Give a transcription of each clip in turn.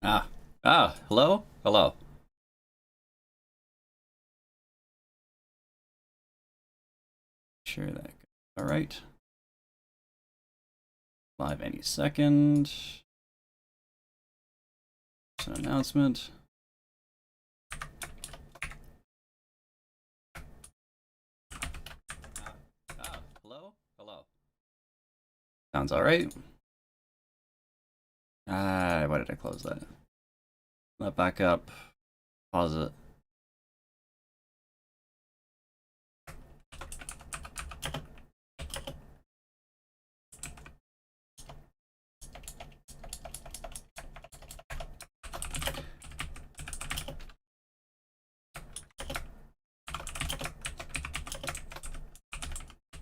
Ah, hello? Hello. Sure that goes all right. Live any second. It's an announcement. Hello? Hello. Sounds all right. Why did I close that? Let back up. Pause it.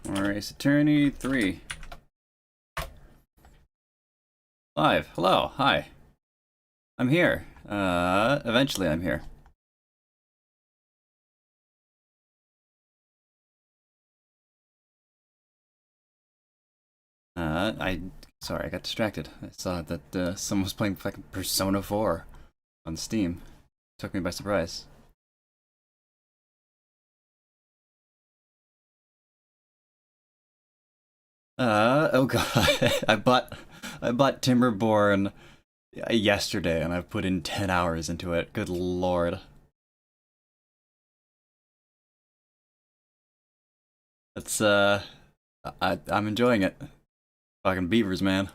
Race Attorney 3. Live. Hello. Hi. I'm here. Eventually I'm here. Sorry, I got distracted. I saw that someone was playing fucking Persona 4 on Steam. Took me by surprise. Oh god. I bought Timberborn yesterday and I've put in 10 hours into it. Good lord. It's I'm enjoying it. Fucking beavers, man.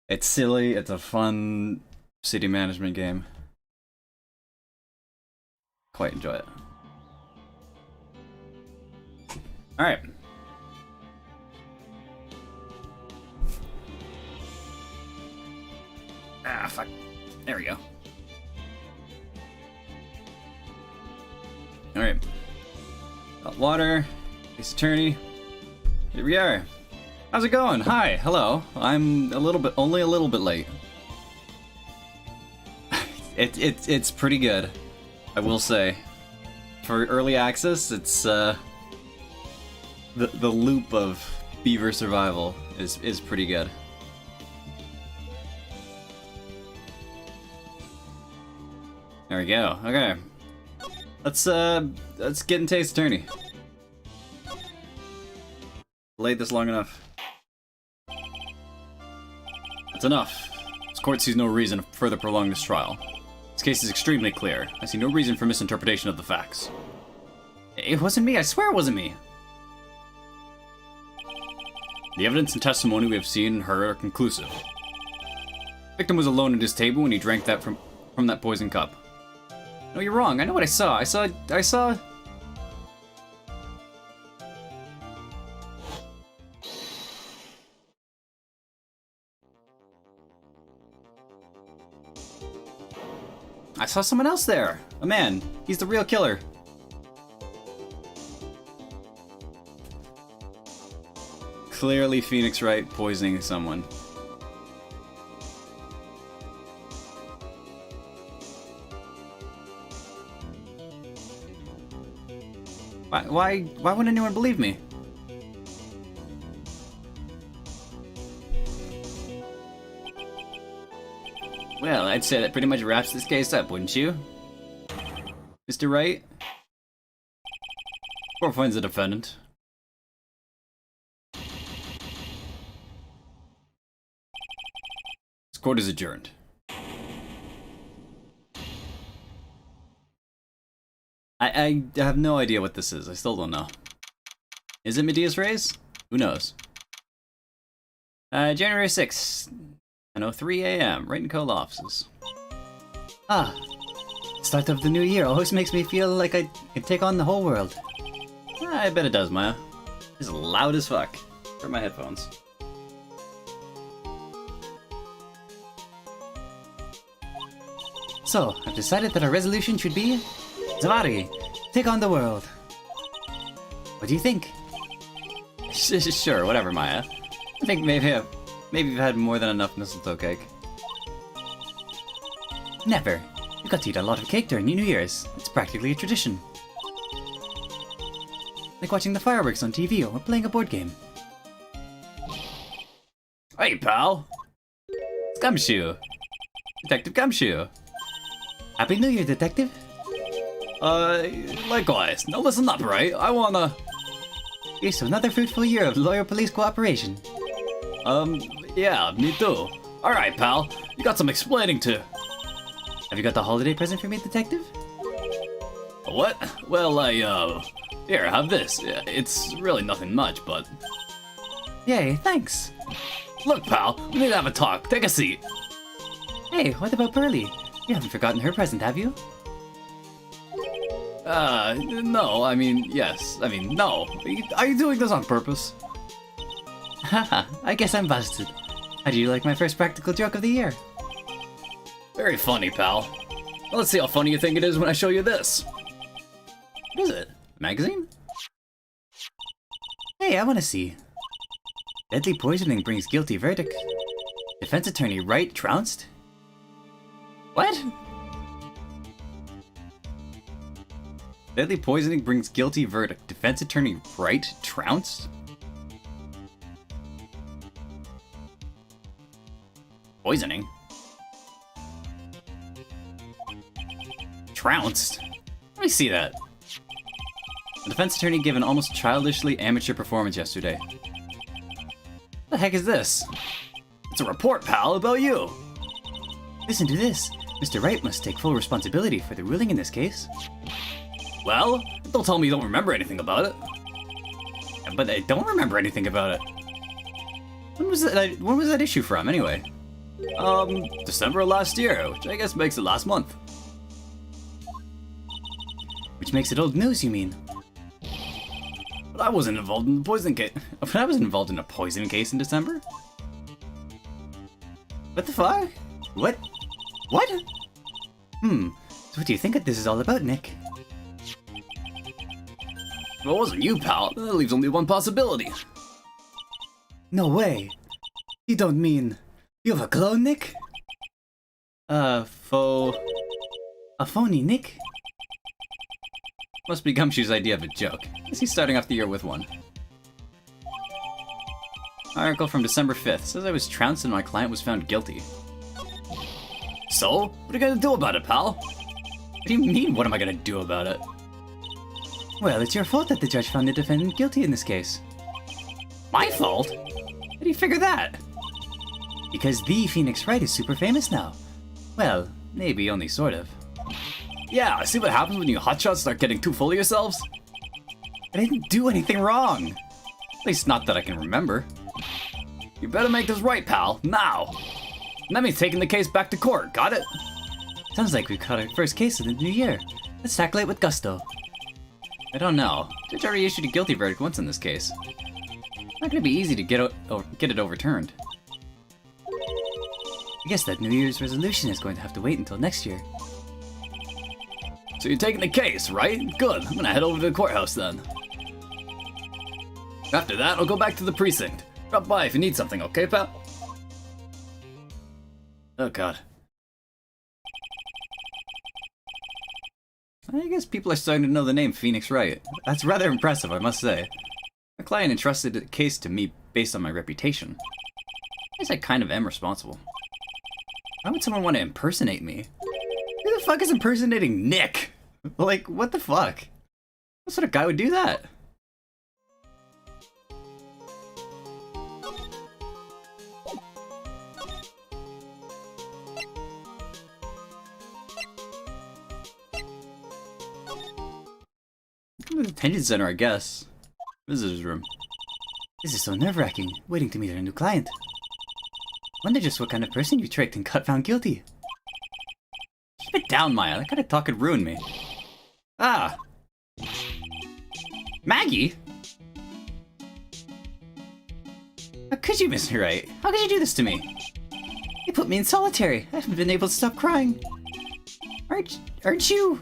It's silly, it's a fun city management game. Quite enjoy it. Alright. Ah, fuck. There we go. Alright. Got water. Ace Attorney. Here we are. How's it going? Hi, hello. I'm only a little bit late. It's pretty good, I will say. For early access, it's the loop of beaver survival is pretty good. There we go. Okay. Let's get into Ace Attorney. Delayed this long enough. That's enough. This court sees no reason to further prolong this trial. This case is extremely clear. I see no reason for misinterpretation of the facts. It wasn't me, I swear it wasn't me! The evidence and testimony we have seen and heard are conclusive. The victim was alone at his table when he drank that from that poison cup. No, you're wrong. I know what I saw. I saw... I saw someone else there. A man. He's the real killer. Clearly Phoenix Wright poisoning someone. Why wouldn't anyone believe me? Well, I'd say that pretty much wraps this case up, wouldn't you? Mr. Wright? Court finds the defendant. This court is adjourned. I have no idea what this is. I still don't know. Is it Medea's raise? Who knows? January 6th, 10:03 a.m. right in Cole offices. Ah, start of the new year always makes me feel like I could take on the whole world. I bet it does, Maya. It's loud as fuck. For my headphones. So, I've decided that our resolution should be Zavari, take on the world. What do you think? Sure, whatever, Maya. I think maybe you've had more than enough mistletoe cake. Never. You got to eat a lot of cake during New Year's. It's practically a tradition. Like watching the fireworks on TV or playing a board game. Hey, pal. It's Gumshoe. Detective Gumshoe. Happy New Year, Detective. Likewise. Now listen up, right? I wanna... Here's to another fruitful year of loyal police cooperation. Yeah, me too. Alright, pal. You got some explaining to... Have you got the holiday present for me, Detective? What? Well, Here, have this. It's really nothing much, but... Yay, thanks. Look, pal, we need to have a talk. Take a seat. Hey, what about Pearly? You haven't forgotten her present, have you? No, I mean, yes. I mean, no. Are you doing this on purpose? Haha, I guess I'm busted. How do you like my first practical joke of the year? Very funny, pal. Well, let's see how funny you think it is when I show you this. What is it? A magazine? Hey, I want to see. Deadly poisoning brings guilty verdict. Defense attorney Wright trounced? What? Deadly poisoning brings guilty verdict. Defense attorney Wright trounced? Poisoning? Trounced? Let me see that. The defense attorney gave an almost childishly amateur performance yesterday. What the heck is this? It's a report, pal, about you. Listen to this. Mr. Wright must take full responsibility for the ruling in this case. Well, don't tell me you don't remember anything about it. But I don't remember anything about it. When was that issue from, anyway? December of last year, which I guess makes it last month. Which makes it old news, you mean? But I wasn't involved in the poison case. But I wasn't involved in a poison case in December. What the fuck? What? What? So what do you think this is all about, Nick? Well, it wasn't you, pal. That leaves only one possibility. No way. You don't mean... You have a clone, Nick? A phony Nick? Must be Gumshoe's idea of a joke. Guess he's starting off the year with one. Article from December 5th says I was trounced and my client was found guilty. So? What are you gonna do about it, pal? What do you mean, what am I gonna do about it? Well, it's your fault that the judge found the defendant guilty in this case. My fault? How do you figure that? Because the Phoenix Wright is super famous now. Well, maybe only sort of. Yeah, see what happens when you hotshots start getting too full of yourselves? I didn't do anything wrong. At least not that I can remember. You better make this right, pal, now. And that means taking the case back to court, got it? Sounds like we've caught our first case of the new year. Let's tackle it with gusto. I don't know. Judge already issued a guilty verdict once in this case. Not gonna be easy to get it overturned. I guess that New Year's resolution is going to have to wait until next year. So you're taking the case, right? Good. I'm gonna head over to the courthouse then. After that, I'll go back to the precinct. Drop by if you need something, okay, pal? Oh, God. I guess people are starting to know the name Phoenix Wright. That's rather impressive, I must say. My client entrusted the case to me based on my reputation. I guess I kind of am responsible. Why would someone want to impersonate me? Who the fuck is impersonating Nick? Like, what the fuck? What sort of guy would do that? The detention center, I guess. Visitor's room. This is so nerve-wracking, waiting to meet our new client. Wonder just what kind of person you tricked and got found guilty. Keep it down, Maya. That kind of talk could ruin me. Ah! Maggie? How could you, Miss Wright? How could you do this to me? You put me in solitary. I haven't been able to stop crying. Aren't you?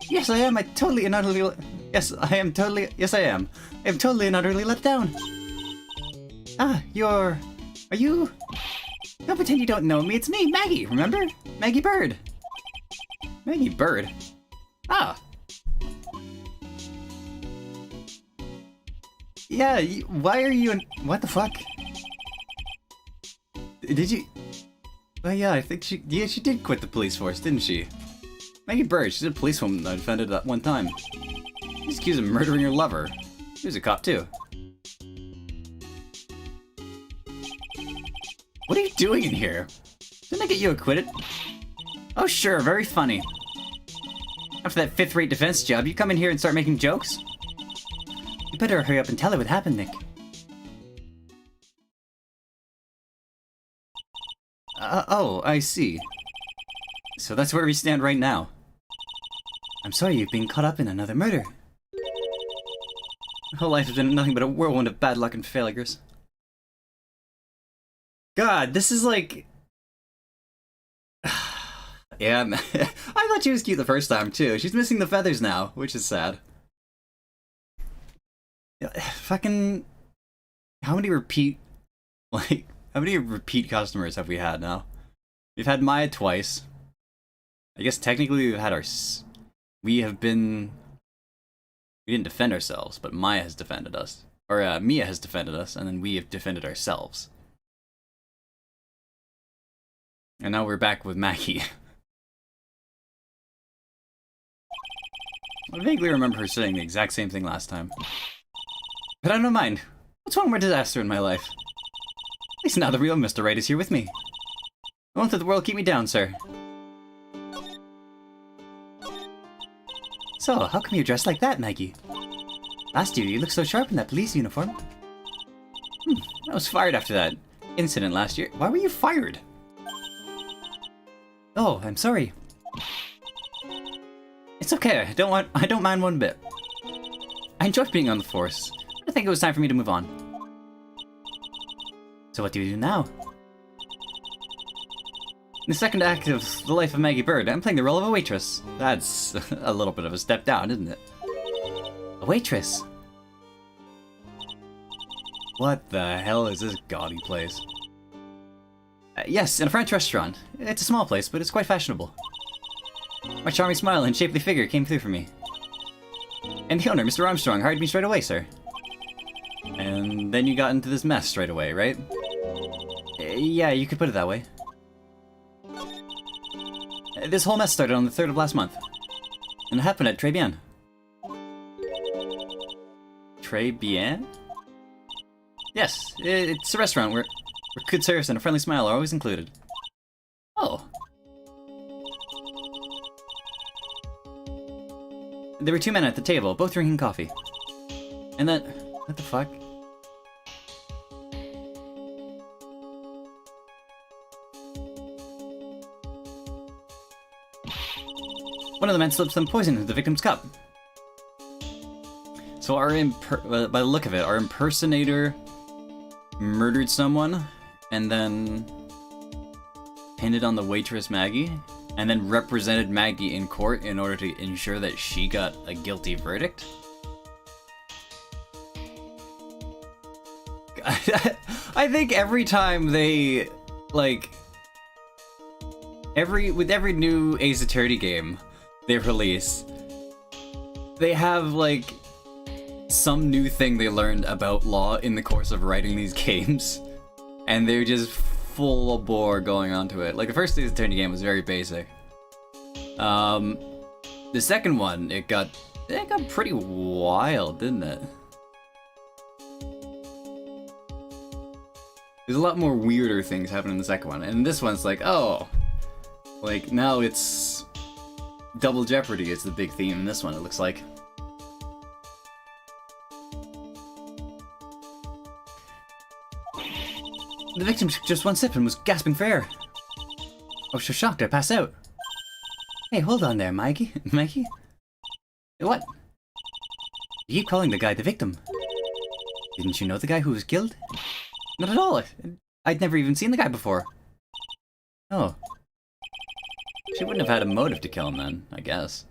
Yes, I am. Yes, I am totally and utterly let down. Ah, are you? Don't pretend you don't know me. It's me, Maggie, remember? Maggie Bird. Maggie Bird? Ah. Yeah, why are you what the fuck? Did you? Oh yeah, I think she did quit the police force, didn't she? Maggie Bird, she's a policewoman that I defended at one time. She's accused of murdering her lover. She was a cop too. What are you doing in here? Didn't I get you acquitted? Oh sure, very funny. After that fifth-rate defense job, you come in here and start making jokes? You better hurry up and tell her what happened, Nick. Oh, I see. So that's where we stand right now. I'm sorry you've been caught up in another murder. My whole life has been nothing but a whirlwind of bad luck and failures. God, this is like... Yeah, I thought she was cute the first time too. She's missing the feathers now, which is sad. Fucking... How many repeat customers have we had now? We've had Maya twice. I guess technically we've had our... We didn't defend ourselves, but Maya has defended us. Or, Mia has defended us, and then we have defended ourselves. And now we're back with Maggie. I vaguely remember her saying the exact same thing last time. But I don't mind. What's one more disaster in my life? At least now the real Mr. Right is here with me. I won't let the world keep me down, sir. So, how come you're dressed like that, Maggie? Last year, you looked so sharp in that police uniform. I was fired after that incident last year. Why were you fired? Oh, I'm sorry. It's okay. I don't mind one bit. I enjoyed being on the force. I think it was time for me to move on. So what do you do now? In the second act of The Life of Maggie Bird, I'm playing the role of a waitress. That's a little bit of a step down, isn't it? A waitress? What the hell is this gaudy place? Yes, in a French restaurant. It's a small place, but it's quite fashionable. My charming smile and shapely figure came through for me. And the owner, Mr. Armstrong, hired me straight away, sir. And then you got into this mess straight away, right? Yeah, you could put it that way. This whole mess started on the 3rd of last month. And it happened at Très Bien. Très Bien? Yes, it's a restaurant where good service and a friendly smile are always included. Oh. There were two men at the table, both drinking coffee. And then... What the fuck? One of the men slipped some poison into the victim's cup. So by the look of it, our impersonator murdered someone and then pinned it on the waitress Maggie and then represented Maggie in court in order to ensure that she got a guilty verdict? I think every time they, like, with every new Ace Attorney game they release, they have, like, some new thing they learned about law in the course of writing these games, and they're just full bore going onto it. Like, the first Ace Attorney game was very basic. The second one, it got pretty wild, didn't it? There's a lot more weirder things happening in the second one, and this one's like, oh, like, now it's Double Jeopardy is the big theme in this one, it looks like. The victim took just one sip and was gasping for air. I was so shocked I passed out. Hey, hold on there, Maggie. Maggie? What? You keep calling the guy the victim. Didn't you know the guy who was killed? Not at all. I'd never even seen the guy before. Oh. She wouldn't have had a motive to kill him then, I guess.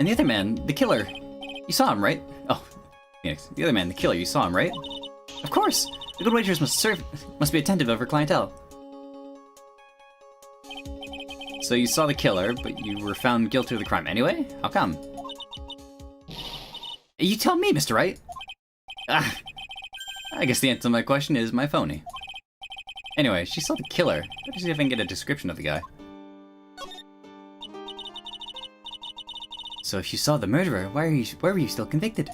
And the other man, the killer, you saw him, right? Oh, Phoenix. The other man, the killer, you saw him, right? Of course! The good waitress must be attentive of her clientele. So you saw the killer, but you were found guilty of the crime anyway? How come? You tell me, Mr. Wright! Ah! I guess the answer to my question is my phony. Anyway, she saw the killer. Let's see if I can get a description of the guy. So if you saw the murderer, why were you still convicted?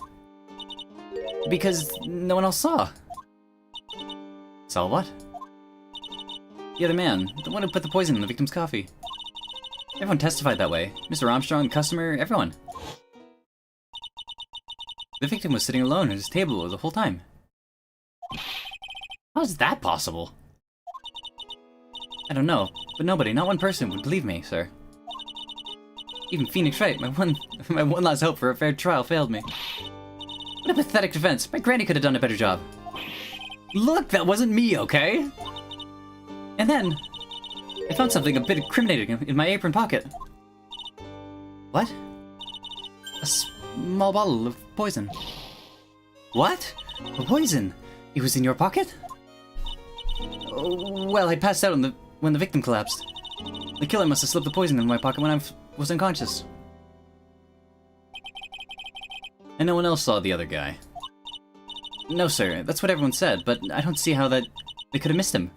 Because no one else saw. Saw what? The other man, the one who put the poison in the victim's coffee. Everyone testified that way. Mr. Armstrong, the customer, everyone. The victim was sitting alone at his table the whole time. How is that possible? I don't know, but nobody, not one person, would believe me, sir. Even Phoenix Wright, my one last hope for a fair trial, failed me. What a pathetic defense. My granny could have done a better job. Look, that wasn't me, okay? And then, I found something a bit incriminating in my apron pocket. What? A small bottle of poison. What? A poison? It was in your pocket? Oh, well, I passed out when the victim collapsed. The killer must have slipped the poison in my pocket when I was unconscious. And no one else saw the other guy. No, sir, that's what everyone said, but I don't see how they could have missed him.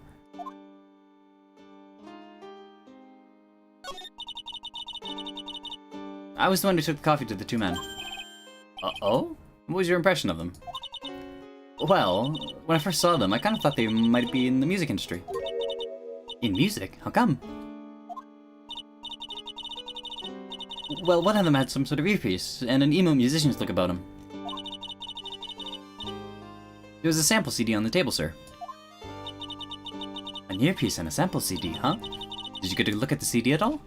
I was the one who took the coffee to the two men. Uh-oh? What was your impression of them? Well, when I first saw them, I kind of thought they might be in the music industry. In music? How come? Well, one of them had some sort of earpiece, and an emo musician's look about him. There was a sample CD on the table, sir. An earpiece and a sample CD, huh? Did you get to look at the CD at all?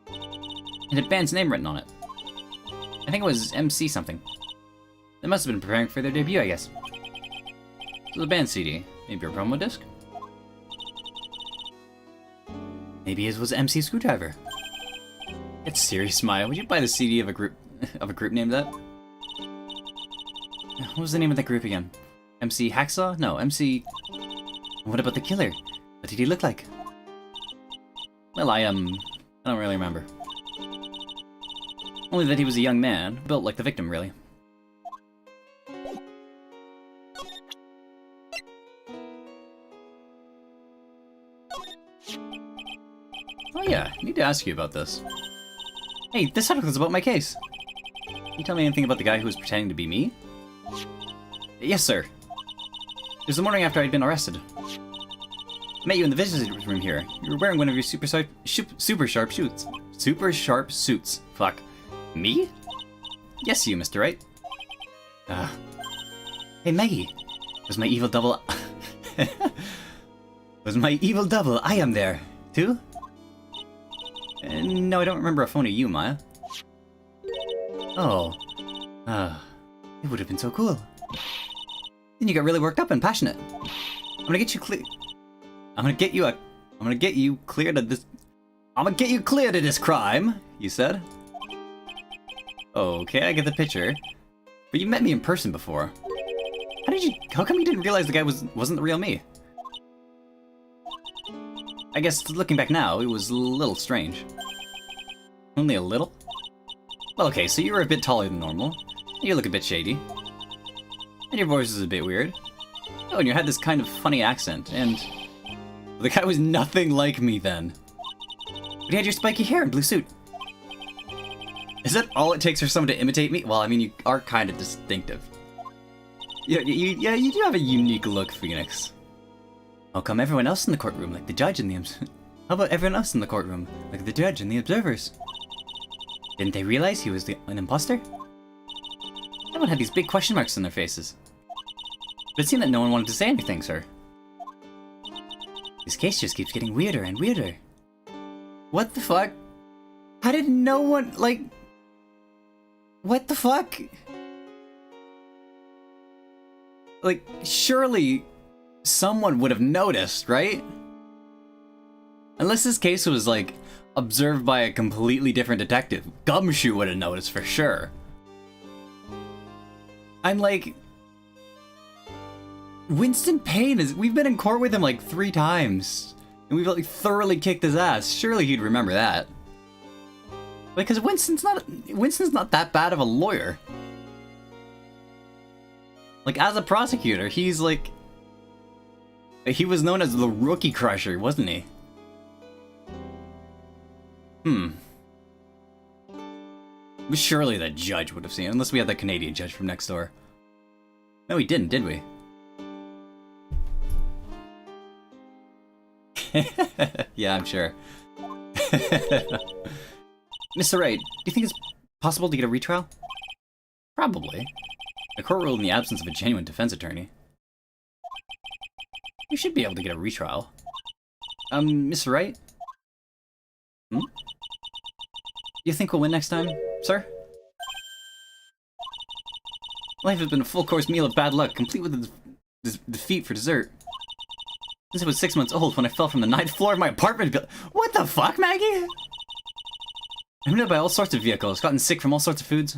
It had a band's name written on it. I think it was MC something. They must have been preparing for their debut, I guess. So the band CD, maybe a promo disc? Maybe his was MC Screwdriver. Get serious, Maya. Would you buy the CD of a group named that? What was the name of that group again? MC Hacksaw? No, MC... What about the killer? What did he look like? Well, I don't really remember. Only that he was a young man, built like the victim, really. Oh yeah, I need to ask you about this. Hey, this article is about my case. Can you tell me anything about the guy who was pretending to be me? Yes, sir. It was the morning after I'd been arrested. I met you in the visitor's room here. You were wearing one of your super sharp suits. Super sharp suits. Fuck. Me? Yes, you, Mr. Wright. Hey, Maggie. Was my evil double... Was my evil double I am there, too? No, I don't remember a phony you, Maya. Oh. It would have been so cool. Then you got really worked up and passionate. I'm gonna get you clear... I'm gonna get you cleared of this... I'm gonna get you cleared of this crime, you said. Okay, I get the picture. But you met me in person before. How come you didn't realize the guy wasn't the real me? I guess, looking back now, it was a little strange. Only a little? Well, okay, so you were a bit taller than normal. You look a bit shady. And your voice is a bit weird. Oh, and you had this kind of funny accent, and... The guy was nothing like me then. But he had your spiky hair and blue suit. Is that all it takes for someone to imitate me? Well, I mean, you are kind of distinctive. Yeah, you do have a unique look, Phoenix. How come everyone else in the courtroom, like the judge and the... How about everyone else in the courtroom, like the judge and the observers? Didn't they realize he was an imposter? Everyone had these big question marks on their faces. But it seemed that no one wanted to say anything, sir. This case just keeps getting weirder and weirder. What the fuck? How did no one, like... What the fuck? Like, surely someone would have noticed, right? Unless this case was, like, observed by a completely different detective. Gumshoe would have noticed for sure. I'm like... Winston Payne is... We've been in court with him like 3 times. And we've like thoroughly kicked his ass. Surely he'd remember that. Because Winston's not that bad of a lawyer. Like, as a prosecutor, he's like... He was known as the Rookie Crusher, wasn't he? But surely that judge would have seen it, unless we had that Canadian judge from next door. No, we didn't, did we? Yeah, I'm sure. Mr. Wright, do you think it's possible to get a retrial? Probably. The court ruled in the absence of a genuine defense attorney. We should be able to get a retrial. Mr. Wright? Hmm? You think we'll win next time, sir? Life has been a full-course meal of bad luck, complete with a defeat for dessert. Since I was 6 months old when I fell from the 9th floor of my apartment building. What the fuck, Maggie? I've been hit by all sorts of vehicles, gotten sick from all sorts of foods.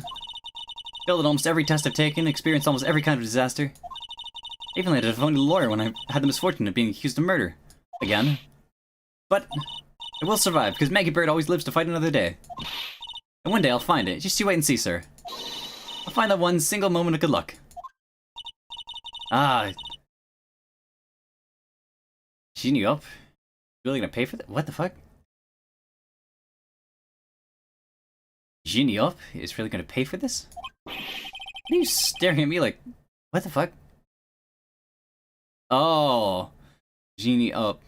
Failed at almost every test I've taken, experienced almost every kind of disaster. I even had a phony lawyer when I had the misfortune of being accused of murder. Again. But I will survive, because Maggie Bird always lives to fight another day. And one day I'll find it. Just you wait and see, sir. I'll find that one single moment of good luck. Ah. Genie up? Really gonna pay for that? What the fuck? Genie up is really gonna pay for this? What are you staring at me like? What the fuck? Oh. Genie up.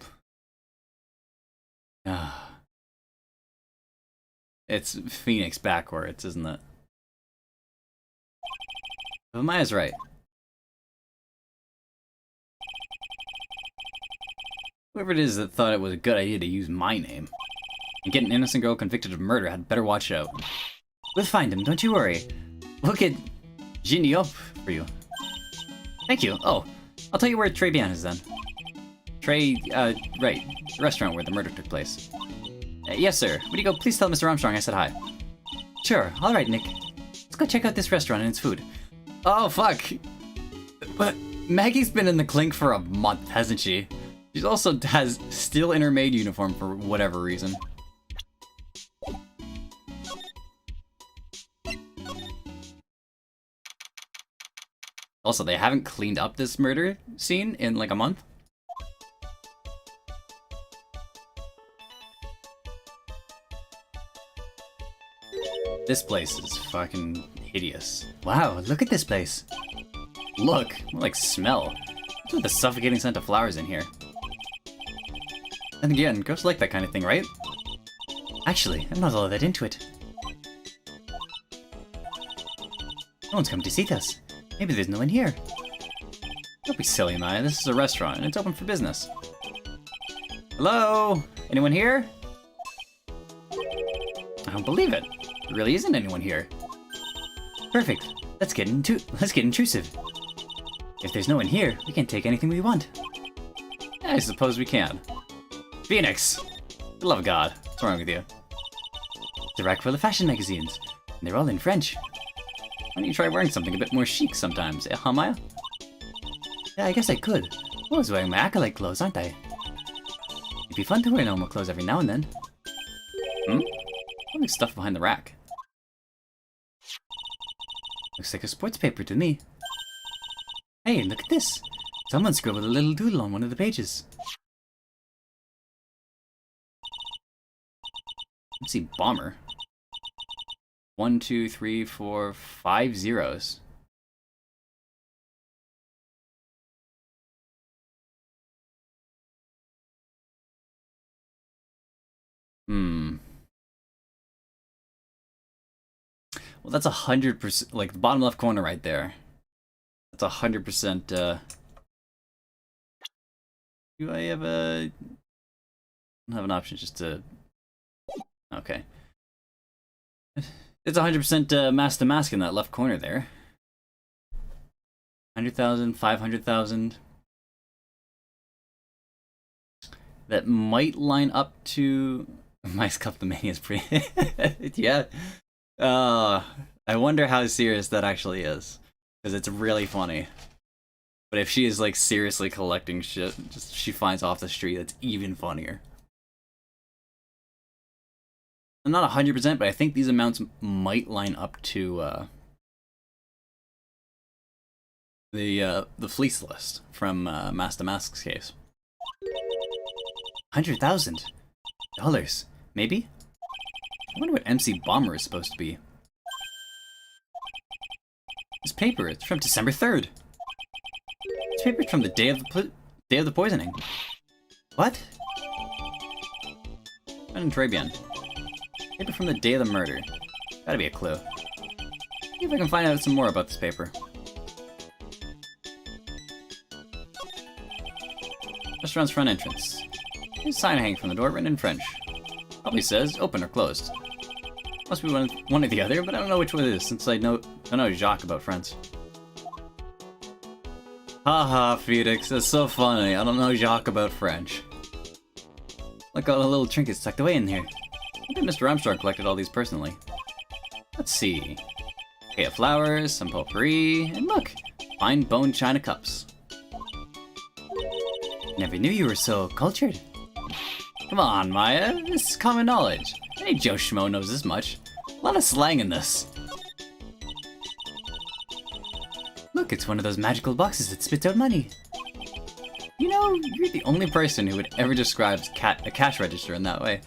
Ah. It's Phoenix backwards, isn't it? But Maya's right. Whoever it is that thought it was a good idea to use my name and get an innocent girl convicted of murder had better watch out. We'll find him, don't you worry. We'll get Genie up for you. Thank you. Oh, I'll tell you where Tribulations is then. Right. The restaurant where the murder took place. Yes, sir. When you go, please tell Mr. Armstrong I said hi. Sure. Alright, Nick. Let's go check out this restaurant and its food. Oh, fuck. But Maggie's been in the clink for a month, hasn't she? She also has still in her maid uniform for whatever reason. Also, they haven't cleaned up this murder scene in like a month. This place is fucking hideous. Wow, look at this place. Look, more like smell. What's with the suffocating scent of flowers in here? And again, ghosts like that kind of thing, right? Actually, I'm not all that into it. No one's come to see us. Maybe there's no one here. Don't be silly, Maya. This is a restaurant, and it's open for business. Hello? Anyone here? I don't believe it. There really isn't anyone here. Perfect. Let's get intrusive. If there's no one here, we can take anything we want. I suppose we can. Phoenix! For the love of God. What's wrong with you? It's a rack full of fashion magazines, and they're all in French. Why don't you try wearing something a bit more chic sometimes, huh, Maya? Yeah, I guess I could. I'm always wearing my acolyte clothes, aren't I? It'd be fun to wear normal clothes every now and then. All stuff behind the rack. Looks like a sports paper to me. Hey, look at this. Someone scribbled a little doodle on one of the pages. Let's see, bomber. 1, 2, 3, 4, 5 zeros. Well, that's 100%, like the bottom left corner right there. That's 100%, do I have a... I don't have an option just to... Okay. It's 100% mask to mask in that left corner there. 100,000, 500,000. That might line up to... My Scufflemania is pretty... Yeah. I wonder how serious that actually is. Because it's really funny. But if she is like seriously collecting shit, just she finds off the street, that's even funnier. I'm not 100%, but I think these amounts might line up to The fleece list from Master Mask's case. $100,000? Maybe? I wonder what MC Bomber is supposed to be. This paper, it's from December 3rd. This paper's from the day of the poisoning. What? And Trabian. Paper from the day of the murder. Gotta be a clue. See if I can find out some more about this paper. Restaurant's front entrance. There's a sign hanging from the door written in French. Probably says open or closed. Must be one or the other, but I don't know which one it is since I don't know Jacques about France. Haha, Felix, that's so funny. I don't know Jacques about French. Look at all the little trinkets tucked away in here. I bet Mr. Armstrong collected all these personally. Let's see. Okay, flowers, some potpourri, and look! Fine bone china cups. Never knew you were so cultured. Come on, Maya, this is common knowledge. Any Joe Schmo knows this much. A lot of slang in this. Look, it's one of those magical boxes that spits out money. You know, you're the only person who would ever describe a cash register in that way.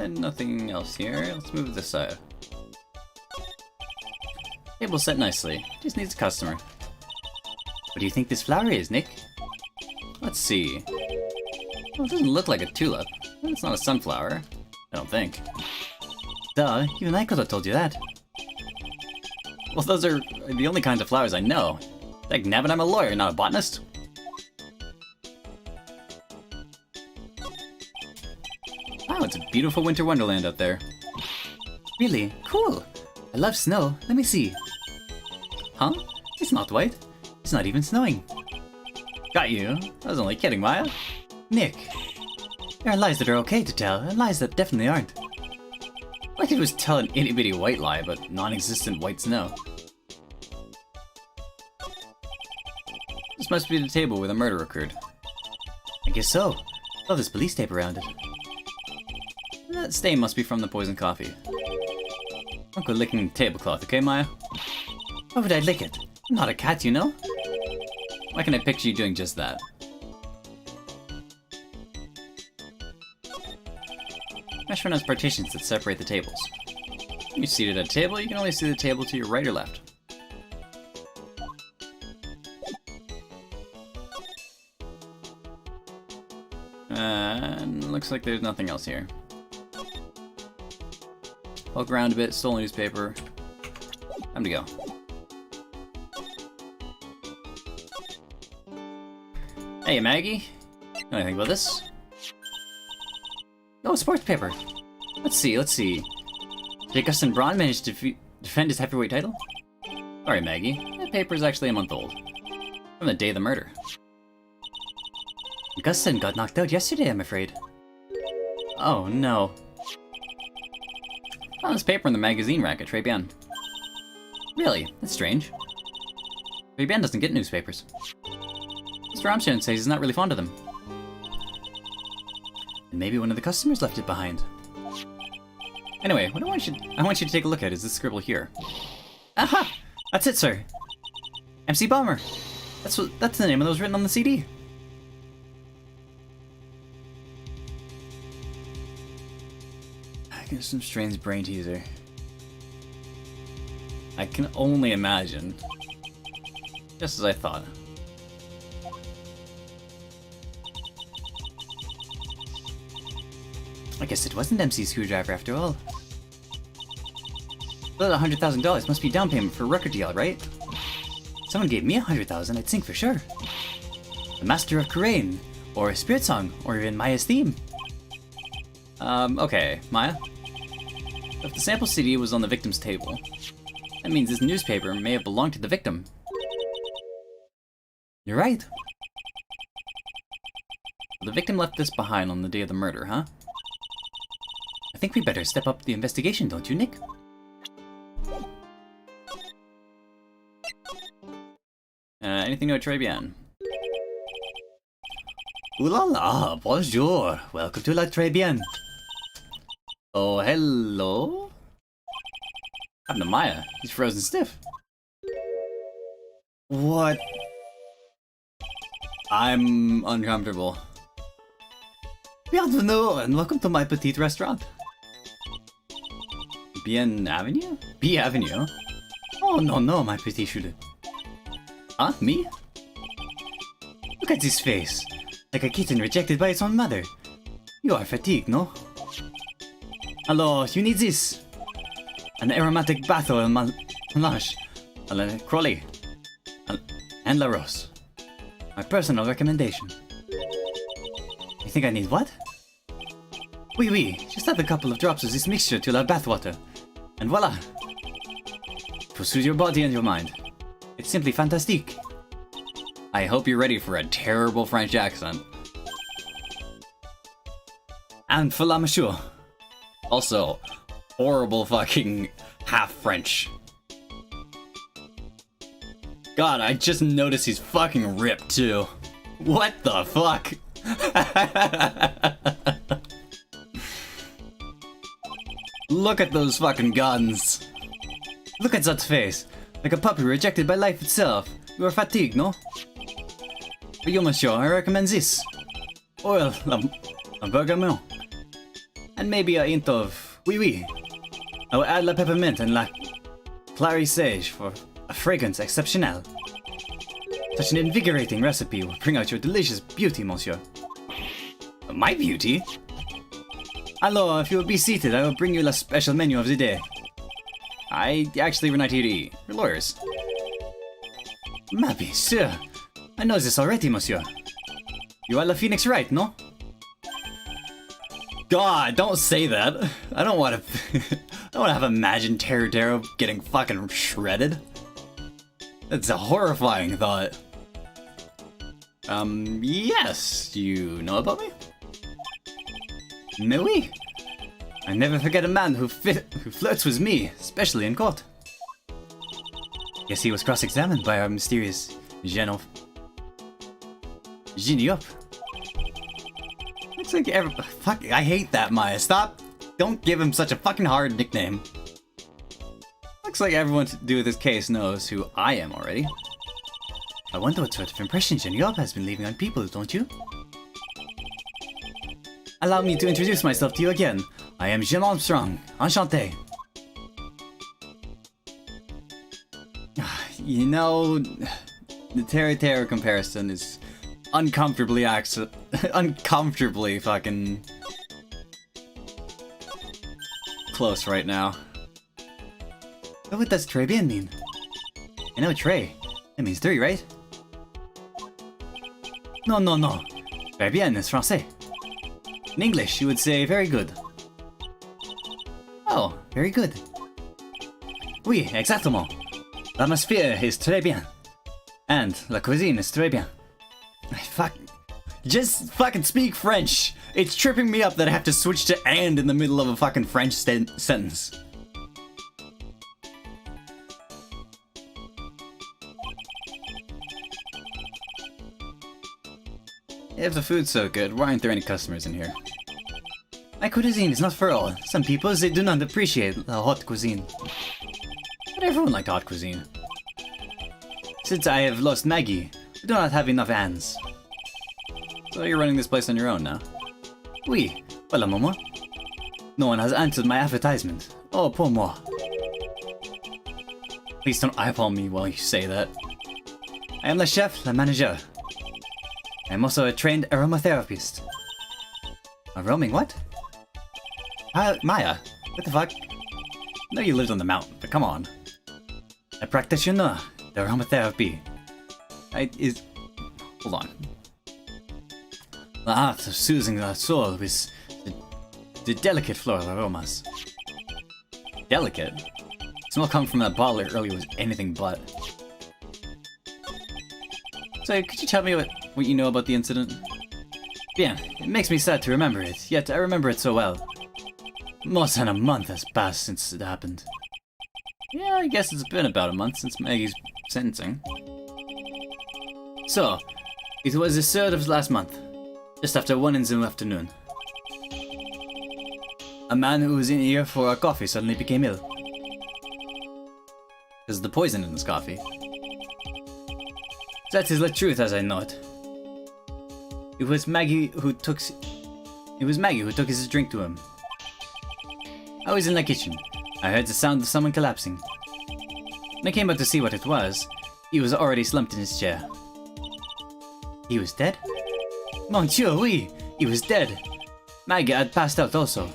Nothing else here. Let's move this side. Table set nicely. Just needs a customer. What do you think this flower is, Nick? Let's see. Well, it doesn't look like a tulip. It's not a sunflower. I don't think. Duh, even I could have told you that. Well, those are the only kinds of flowers I know. Like nabbit, I'm a lawyer, not a botanist. Wow, it's a beautiful winter wonderland out there. Really? Cool. I love snow. Let me see. Huh? It's not white. It's not even snowing. Got you. I was only kidding, Maya. Nick, there are lies that are okay to tell, and lies that definitely aren't. All I did was tell an itty-bitty white lie about non-existent white snow. This must be the table where the murder occurred. I guess so. Oh, there's police tape around it. That stain must be from the poisoned coffee. Don't go licking the tablecloth, okay, Maya? Why would I lick it? I'm not a cat, you know? Why can I picture you doing just that? Restaurant has partitions that separate the tables. When you're seated at a table, you can only see the table to your right or left. And looks like there's nothing else here. Poke around a bit, stole a newspaper. Time to go. Hey, Maggie. Know anything about this? Oh, sports paper. Let's see. Did Gustin Braun manage to defend his heavyweight title? Sorry, Maggie. That paper's actually a month old. From the day of the murder. Gustin got knocked out yesterday, I'm afraid. Oh, no. Found this paper in the magazine rack at Tribulations. Really? That's strange. Tribulations doesn't get newspapers. Mr. Armstrong says he's not really fond of them. And maybe one of the customers left it behind. Anyway, what I want you to take a look at is this scribble here. Aha! That's it, sir. MC Bomber. That's the name of those written on the CD. I get some strange brain teaser. I can only imagine. Just as I thought. I guess it wasn't MC's screwdriver after all. That $100,000 must be down payment for a record deal, right? Someone gave me $100,000, I'd sing for sure. The Master of Kurain, or Spirit Song, or even Maya's theme. Okay, Maya. If the sample CD was on the victim's table, that means this newspaper may have belonged to the victim. You're right. The victim left this behind on the day of the murder, huh? I think we better step up the investigation, don't you, Nick? Anything to Tribulations? Ooh la la, bonjour. Welcome to La Très Bien. Oh, hello? What happened to Maya? He's frozen stiff. What? I'm uncomfortable. Bienvenue and welcome to my petite restaurant. Bien Avenue? B Avenue? Oh no no, my petit choulet. Huh? Me? Look at his face. Like a kitten rejected by its own mother. You are fatigued, no? Hello, you need this. An aromatic bath oil melange. A Crowley. And La Rose. My personal recommendation. You think I need what? Oui, oui. Just add a couple of drops of this mixture to la bathwater. And voila! To soothe your body and your mind. It's simply fantastique. I hope you're ready for a terrible French accent. And for la monsieur. Also, horrible fucking half French. God, I just noticed he's fucking ripped too. What the fuck? Look at those fucking guns. Look at that face. Like a puppy rejected by life itself. You are fatigued, no? For you, monsieur, I recommend this. Oil, a bergamot. And maybe a hint of oui oui. I will add la peppermint and la clary sage for a fragrance exceptionnel. Such an invigorating recipe will bring out your delicious beauty, monsieur. My beauty? Hello, if you will be seated, I will bring you the special menu of the day. We're not here to eat. We're lawyers. Maybe, sir. I know this already, monsieur. You are the Phoenix Wright, no? God, don't say that. I don't want to. I don't want to have imagined Terradero getting fucking shredded. That's a horrifying thought. Yes. Do you know about me? Mais oui. I never forget a man who flirts with me, especially in court. Guess he was cross-examined by our mysterious Genop. Looks like fuck, I hate that, Maya. Stop. Don't give him such a fucking hard nickname. Looks like everyone to do with this case knows who I am already. I wonder what sort of impression Genop has been leaving on people, don't you? Allow me to introduce myself to you again. I am Jim Armstrong. Enchanté. You know, the Terra comparison is uncomfortably fucking close right now. What does très bien mean? I know très. It means 3, right? No, no, no. Très bien is français. In English, you would say very good. Oh, very good. Oui, exactement. L'atmosphere is très bien. And la cuisine is très bien. Just fucking speak French. It's tripping me up that I have to switch to and in the middle of a fucking French sentence. If the food's so good, why aren't there any customers in here? My cuisine is not for all. Some people, they do not appreciate the hot cuisine. But everyone likes hot cuisine. Since I have lost Maggie, I do not have enough hands. So you're running this place on your own now? Oui, voilà maman. No one has answered my advertisement. Oh, pour moi. Please don't eyeball me while you say that. I am the chef, the manager. I am also a trained aromatherapist. A roaming what? Maya, what the fuck? I know you lived on the mountain, but come on. A practitioner, the aromatherapy. Hold on. The art of soothing the soul with the delicate floral aromas. Delicate? The smell coming from that bottle earlier was anything but. So, could you tell me what you know about the incident? Bien, it makes me sad to remember it, yet I remember it so well. More than a month has passed since it happened. Yeah, I guess it's been about a month since Maggie's sentencing. So, it was the 3rd of last month. Just after 1 in the afternoon. A man who was in here for a coffee suddenly became ill. Because of the poison in his coffee. That is the truth as I know it. It was Maggie who took his drink to him. I was in the kitchen. I heard the sound of someone collapsing. When I came out to see what it was, he was already slumped in his chair. He was dead? Mon Dieu, oui! He was dead. Maggie had passed out also.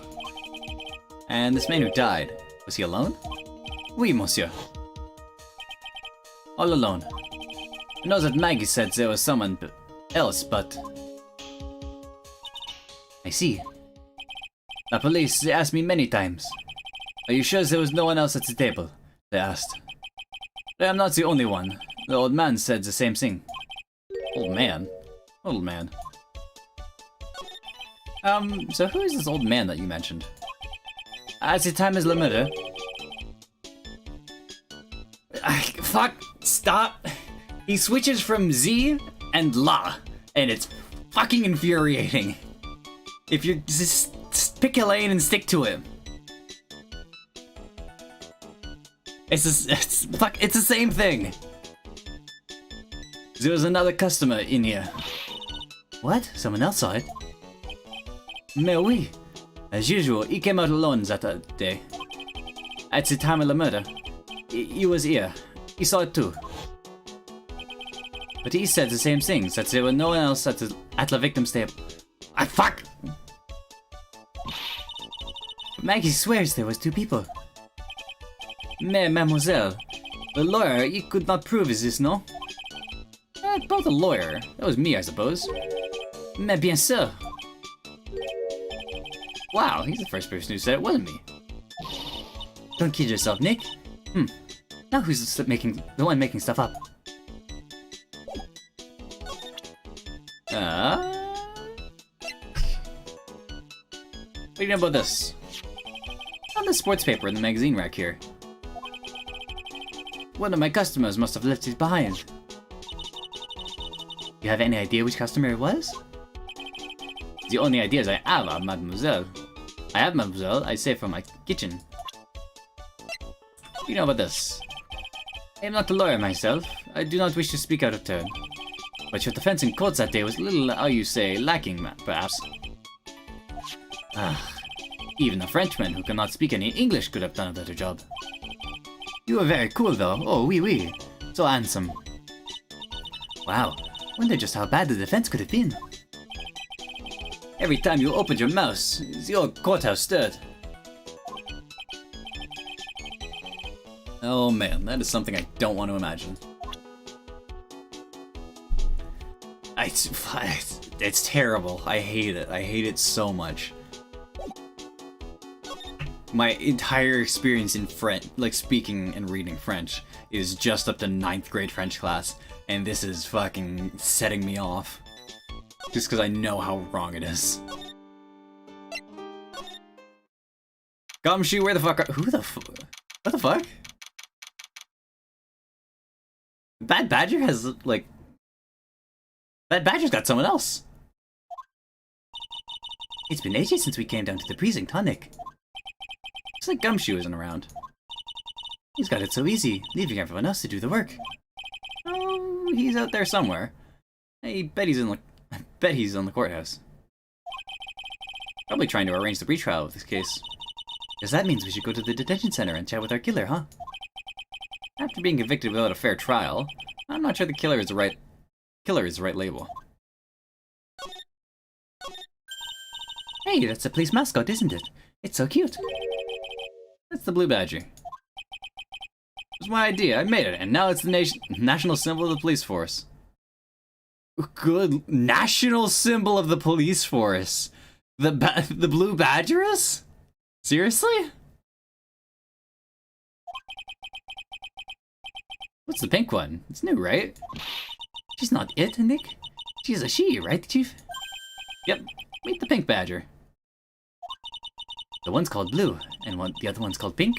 And this man who died, was he alone? Oui, monsieur. All alone. I know that Maggie said there was someone else, but... I see. The police, they asked me many times. Are you sure there was no one else at the table? They asked. But I am not the only one. The old man said the same thing. Old man? Old man. So who is this old man that you mentioned? At the time of the murder... Fuck! Stop! He switches from Z and La, and it's fucking infuriating. If you just pick a lane and stick to it. It's the same thing. There was another customer in here. What? Someone else saw it? Mais oui. As usual, he came out alone that day. At the time of the murder. He was here. He saw it too. But he said the same things, that there was no one else at the victim's table. Ah, fuck! Maggie swears there was 2 people. Mais, mademoiselle, the lawyer, he could not prove is this, no? About the lawyer. That was me, I suppose. Mais bien sûr. Wow, he's the first person who said it wasn't me. Don't kid yourself, Nick. Now who's the one making stuff up? What do you know about this? On the sports paper in the magazine rack here. One of my customers must have left it behind. You have any idea which customer it was? The only ideas I have are mademoiselle. I have mademoiselle, I say from my kitchen. What do you know about this? I am not a lawyer myself. I do not wish to speak out of turn. But your defense in court that day was a little, how you say, lacking, perhaps. Even a Frenchman who cannot speak any English could have done a better job. You were very cool though. Oh, oui, oui. So handsome. Wow. Wonder just how bad the defense could have been. Every time you opened your mouth, the old courthouse stirred. Oh man, that is something I don't want to imagine. It's terrible. I hate it. I hate it so much. My entire experience in French, like speaking and reading French, is just up to 9th grade French class, and this is fucking setting me off. Just because I know how wrong it is. Gumshoe, where the fuck are— who the what the fuck? Bad Badger has, like— Bad Badger's got someone else. It's been ages since we came down to the precinct, huh, Nick? Looks like Gumshoe isn't around. He's got it so easy, leaving everyone else to do the work. Oh, he's out there somewhere. I bet he's on the courthouse. Probably trying to arrange the retrial of this case. Guess that means we should go to the detention center and chat with our killer, huh? After being convicted without a fair trial, I'm not sure the killer is the right label. Hey, that's the police mascot, isn't it? It's so cute. That's the blue badger. It was my idea. I made it, and now it's the national symbol of the police force. Good national symbol of the police force. The blue badgeress? Seriously? What's the pink one? It's new, right? She's not it, Nick. She's a she, right, Chief? Yep. Meet the pink badger. The one's called Blue, and the other one's called Pink.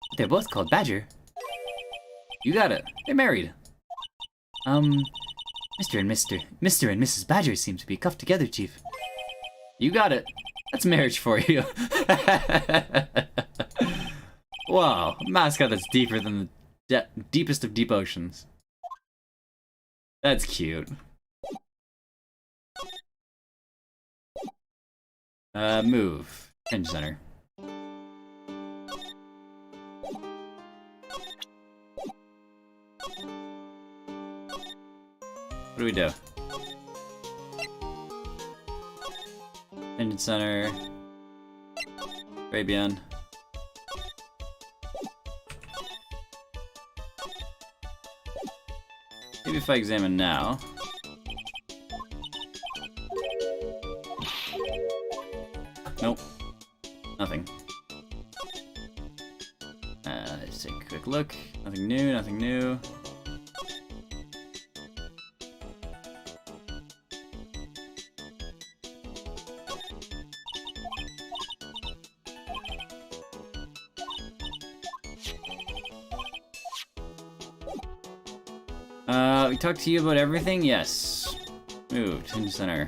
But they're both called Badger. You got it. They're married. Mr. and Mrs. Badger seem to be cuffed together, Chief. You got it. That's marriage for you. Wow, a mascot that's deeper than the deepest of deep oceans. That's cute. Move. Hinge center. What do we do? Engine center. Fabian. Maybe if I examine now. Nope. Nothing. Let's take a quick look. Nothing new, nothing new. We talked to you about everything? Yes. Moved. Hinge center.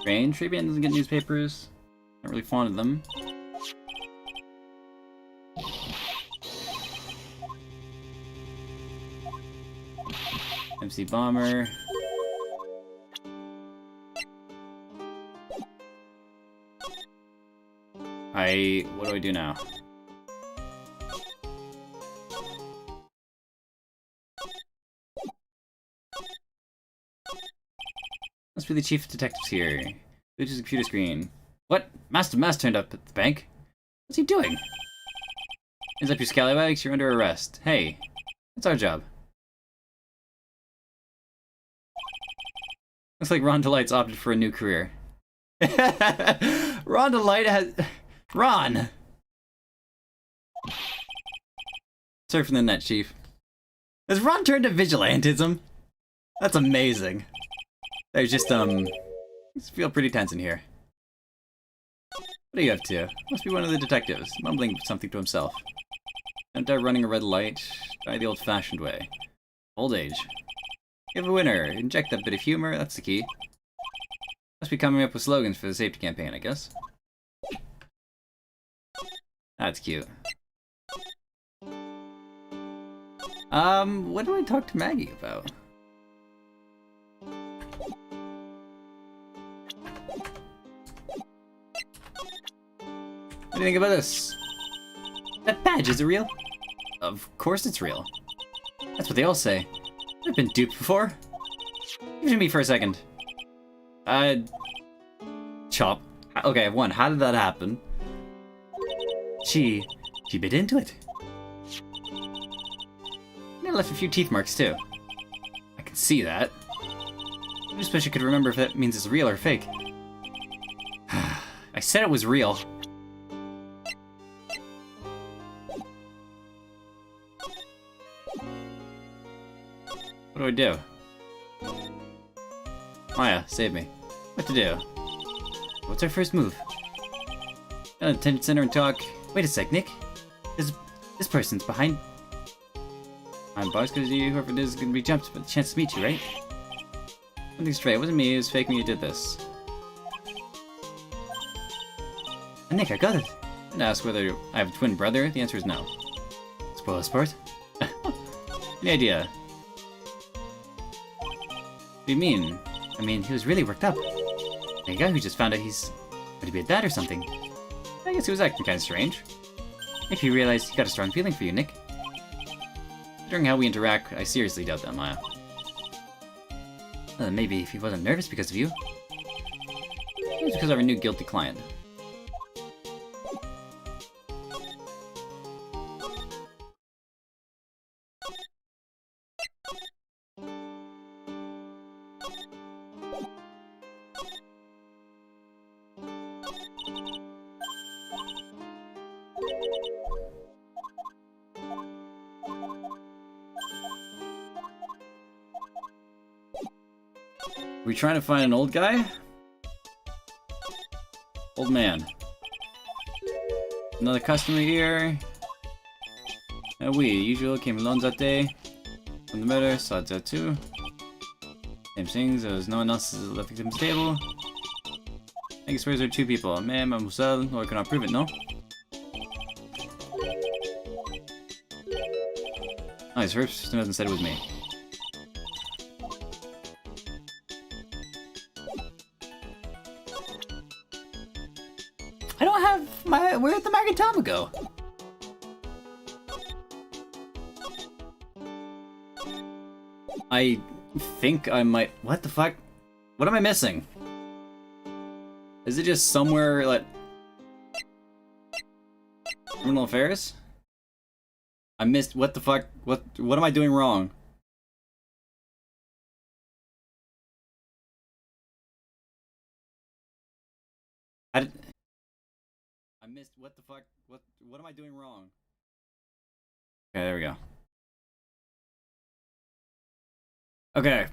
Strange. Fabian doesn't get newspapers. Not really fond of them. MC Bomber. What do I do now? Must be the chief of detectives here. Go to the computer screen. What? Master Mass turned up at the bank? What's he doing? Hands up your scallywags, you're under arrest. Hey, that's our job. Looks like Ron Delight's opted for a new career. Ron Delight has... Ron! Sorry from the net, Chief. Has Ron turned to vigilantism? That's amazing. There's just, I feel pretty tense in here. What are you up to? Must be one of the detectives, mumbling something to himself. Don't die running a red light. Die the old-fashioned way. Old age. You have a winner. Inject that bit of humor, that's the key. Must be coming up with slogans for the safety campaign, I guess. That's cute. What do I talk to Maggie about? What do you think about this? That badge, is it real? Of course it's real. That's what they all say. I've been duped before. Give it to me for a second. Chop. Okay, one, how did that happen? She bit into it. And I left a few teeth marks too. I can see that. I just wish I could remember if that means it's real or fake. I said it was real. What do I do? Maya, save me. What to do? What's our first move? Attention center and talk. Wait a sec, Nick. This person's behind bars because whoever it is, gonna be jumped for the chance to meet you, right? Something straight. It wasn't me. It was fake when you did this. Nick, I got it. And ask whether I have a twin brother. The answer is no. Spoiler sport. Any idea? What do you mean? I mean, he was really worked up. A guy who just found out he's going to be a dad or something. I guess he was acting kind of strange. If he realized he got a strong feeling for you, Nick. Considering how we interact, I seriously doubt that, Maya. Maybe if he wasn't nervous because of you. It was because of our new guilty client. We trying to find an old guy? Old man. Another customer here. We usual came alone that day. From the murder, saw that too. Same things, there was no one else at the victim's table. I guess there are two people, a man, mademoiselle, or I cannot prove it, no? Nice, first hasn't said it was me. I don't have my... Where'd the Magatama go? I think I might... What the fuck? What am I missing? Is it just somewhere, like... Criminal affairs? I missed... What the fuck? What am I doing wrong? I missed... What the fuck? What am I doing wrong? Okay, there we go. Okay,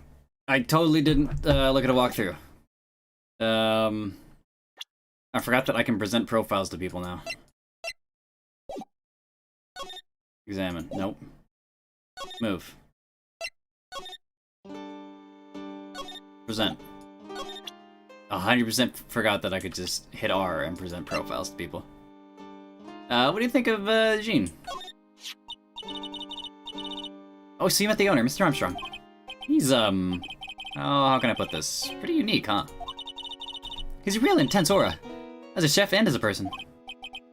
I totally didn't look at a walkthrough. I forgot that I can present profiles to people now. Examine. Nope. Move. Present. 100% forgot that I could just hit R and present profiles to people. What do you think of Jean? Oh, so you met the owner, Mr. Armstrong. He's, oh, how can I put this? Pretty unique, huh? He's a real intense aura. As a chef and as a person.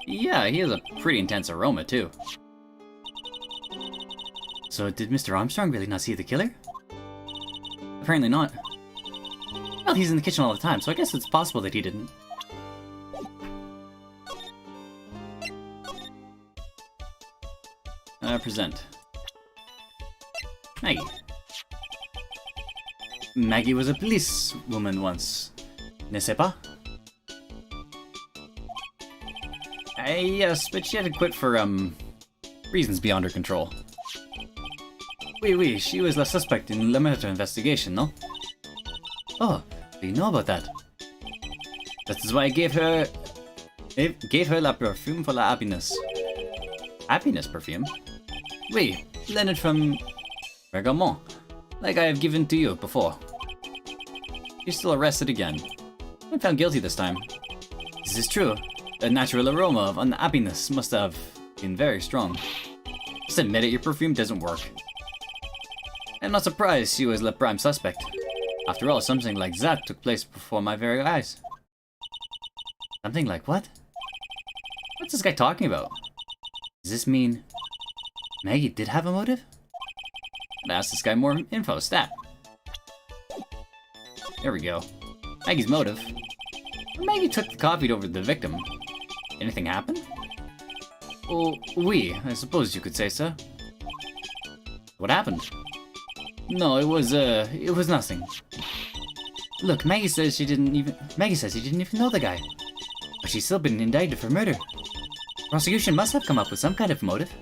Yeah, he has a pretty intense aroma, too. So, did Mr. Armstrong really not see the killer? Apparently not. Well, he's in the kitchen all the time, so I guess it's possible that he didn't. Present. Maggie. Maggie was a policewoman once. N'est-ce pas? Yes, but she had to quit for, reasons beyond her control. Oui, she was the suspect in the murder investigation, no? Oh, do you know about that? That is why I gave her la perfume for la happiness. Happiness perfume? Oui, Leonard from Bergamot, like I have given to you before. You're still arrested again. I'm found guilty this time. This is true. The natural aroma of unhappiness must have been very strong. Just admit it, your perfume doesn't work. I'm not surprised she was the prime suspect. After all, something like that took place before my very eyes. Something like what? What's this guy talking about? Does this mean Maggie did have a motive? I'd ask this guy more info, stat. There we go. Maggie's motive. Maggie took the coffee over to the victim. Anything happen? Oh, oui, I suppose you could say so. What happened? No, it was nothing. Look, Maggie says he didn't even know the guy. But she's still been indicted for murder. Prosecution must have come up with some kind of motive.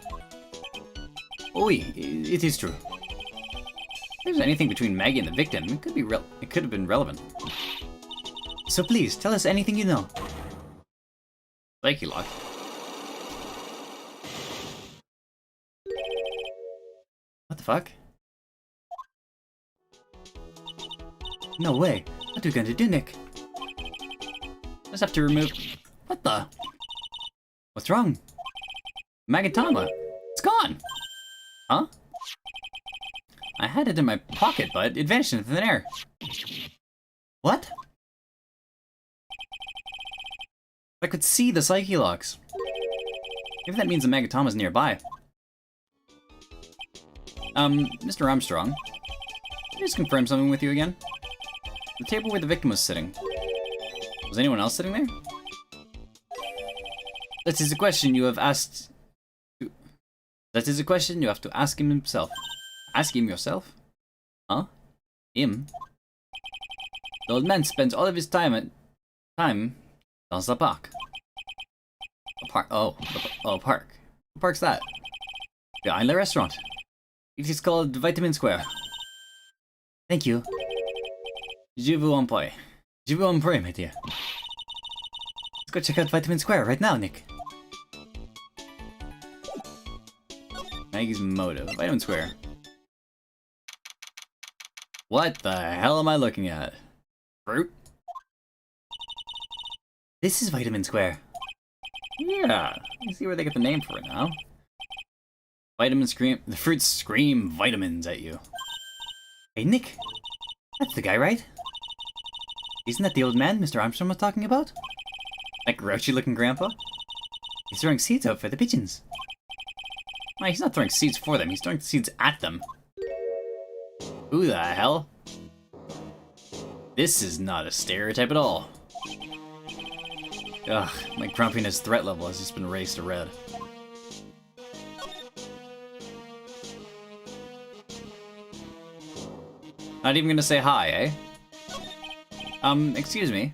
Oh, oui, it is true. If there's anything between Maggie and the victim, it could have been relevant. So please, tell us anything you know. Psyche lock. What the fuck? No way. What are we going to do, Nick? Just have to remove... What the? What's wrong? Magatama. It's gone. Huh? I had it in my pocket, but it vanished into thin air. What? I could see the psyche locks. Maybe that means the Magatama's nearby. Mr. Armstrong, can I just confirm something with you again? The table where the victim was sitting. Was anyone else sitting there? That is a question you have asked... That is a question you have to ask him himself. Ask him yourself? Huh? Him? The old man spends all of his time dans the park. A park? Oh, park. What park's that? Behind the restaurant. It is called Vitamin Square. Thank you. Je vous en prie. Je vous en prie, my dear. Let's go check out Vitamin Square right now, Nick. Maggie's motive. Vitamin Square. What the hell am I looking at? Fruit? This is Vitamin Square. Yeah, I see where they get the name for it now. Vitamin scream. The fruits scream vitamins at you. Hey, Nick. That's the guy, right? Isn't that the old man Mr. Armstrong was talking about? That grouchy-looking grandpa? He's throwing seeds out for the pigeons. No, he's not throwing seeds for them. He's throwing seeds at them. Who the hell? This is not a stereotype at all. Ugh, my grumpiness threat level has just been raised to red. Not even gonna say hi, eh? Excuse me.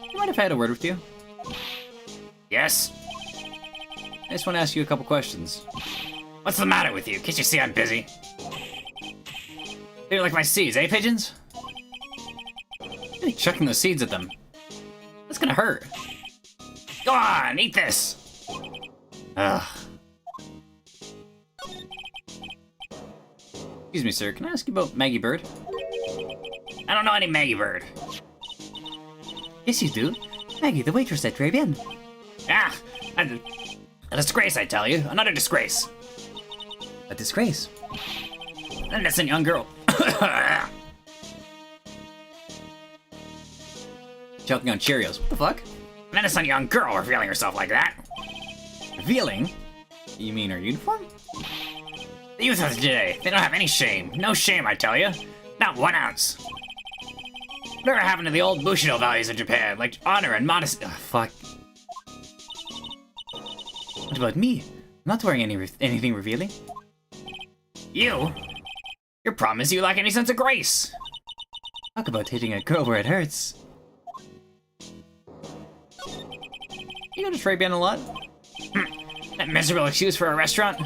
You mind if I had a word with you? Yes? I just want to ask you a couple questions. What's the matter with you? Can't you see I'm busy? They like my seeds, eh, pigeons? You're chucking those seeds at them. That's gonna hurt. Go on, eat this! Ugh. Excuse me, sir, can I ask you about Maggie Bird? I don't know any Maggie Bird. Yes, you do. Maggie, the waitress at Tribulations. Ah! A disgrace, I tell you. Another disgrace. A disgrace. An innocent young girl. Choking on Cheerios. What the fuck? An innocent young girl revealing herself like that. Revealing? You mean her uniform? The youth of today, they don't have any shame. No shame, I tell you. Not 1 ounce. Whatever happened to the old Bushido values in Japan, like honor and modesty? Ugh, fuck. What about me? I'm not wearing anything revealing. You? Your problem is you lack any sense of grace. Talk about hitting a girl where it hurts. You go to Tribulations a lot? That miserable excuse for a restaurant?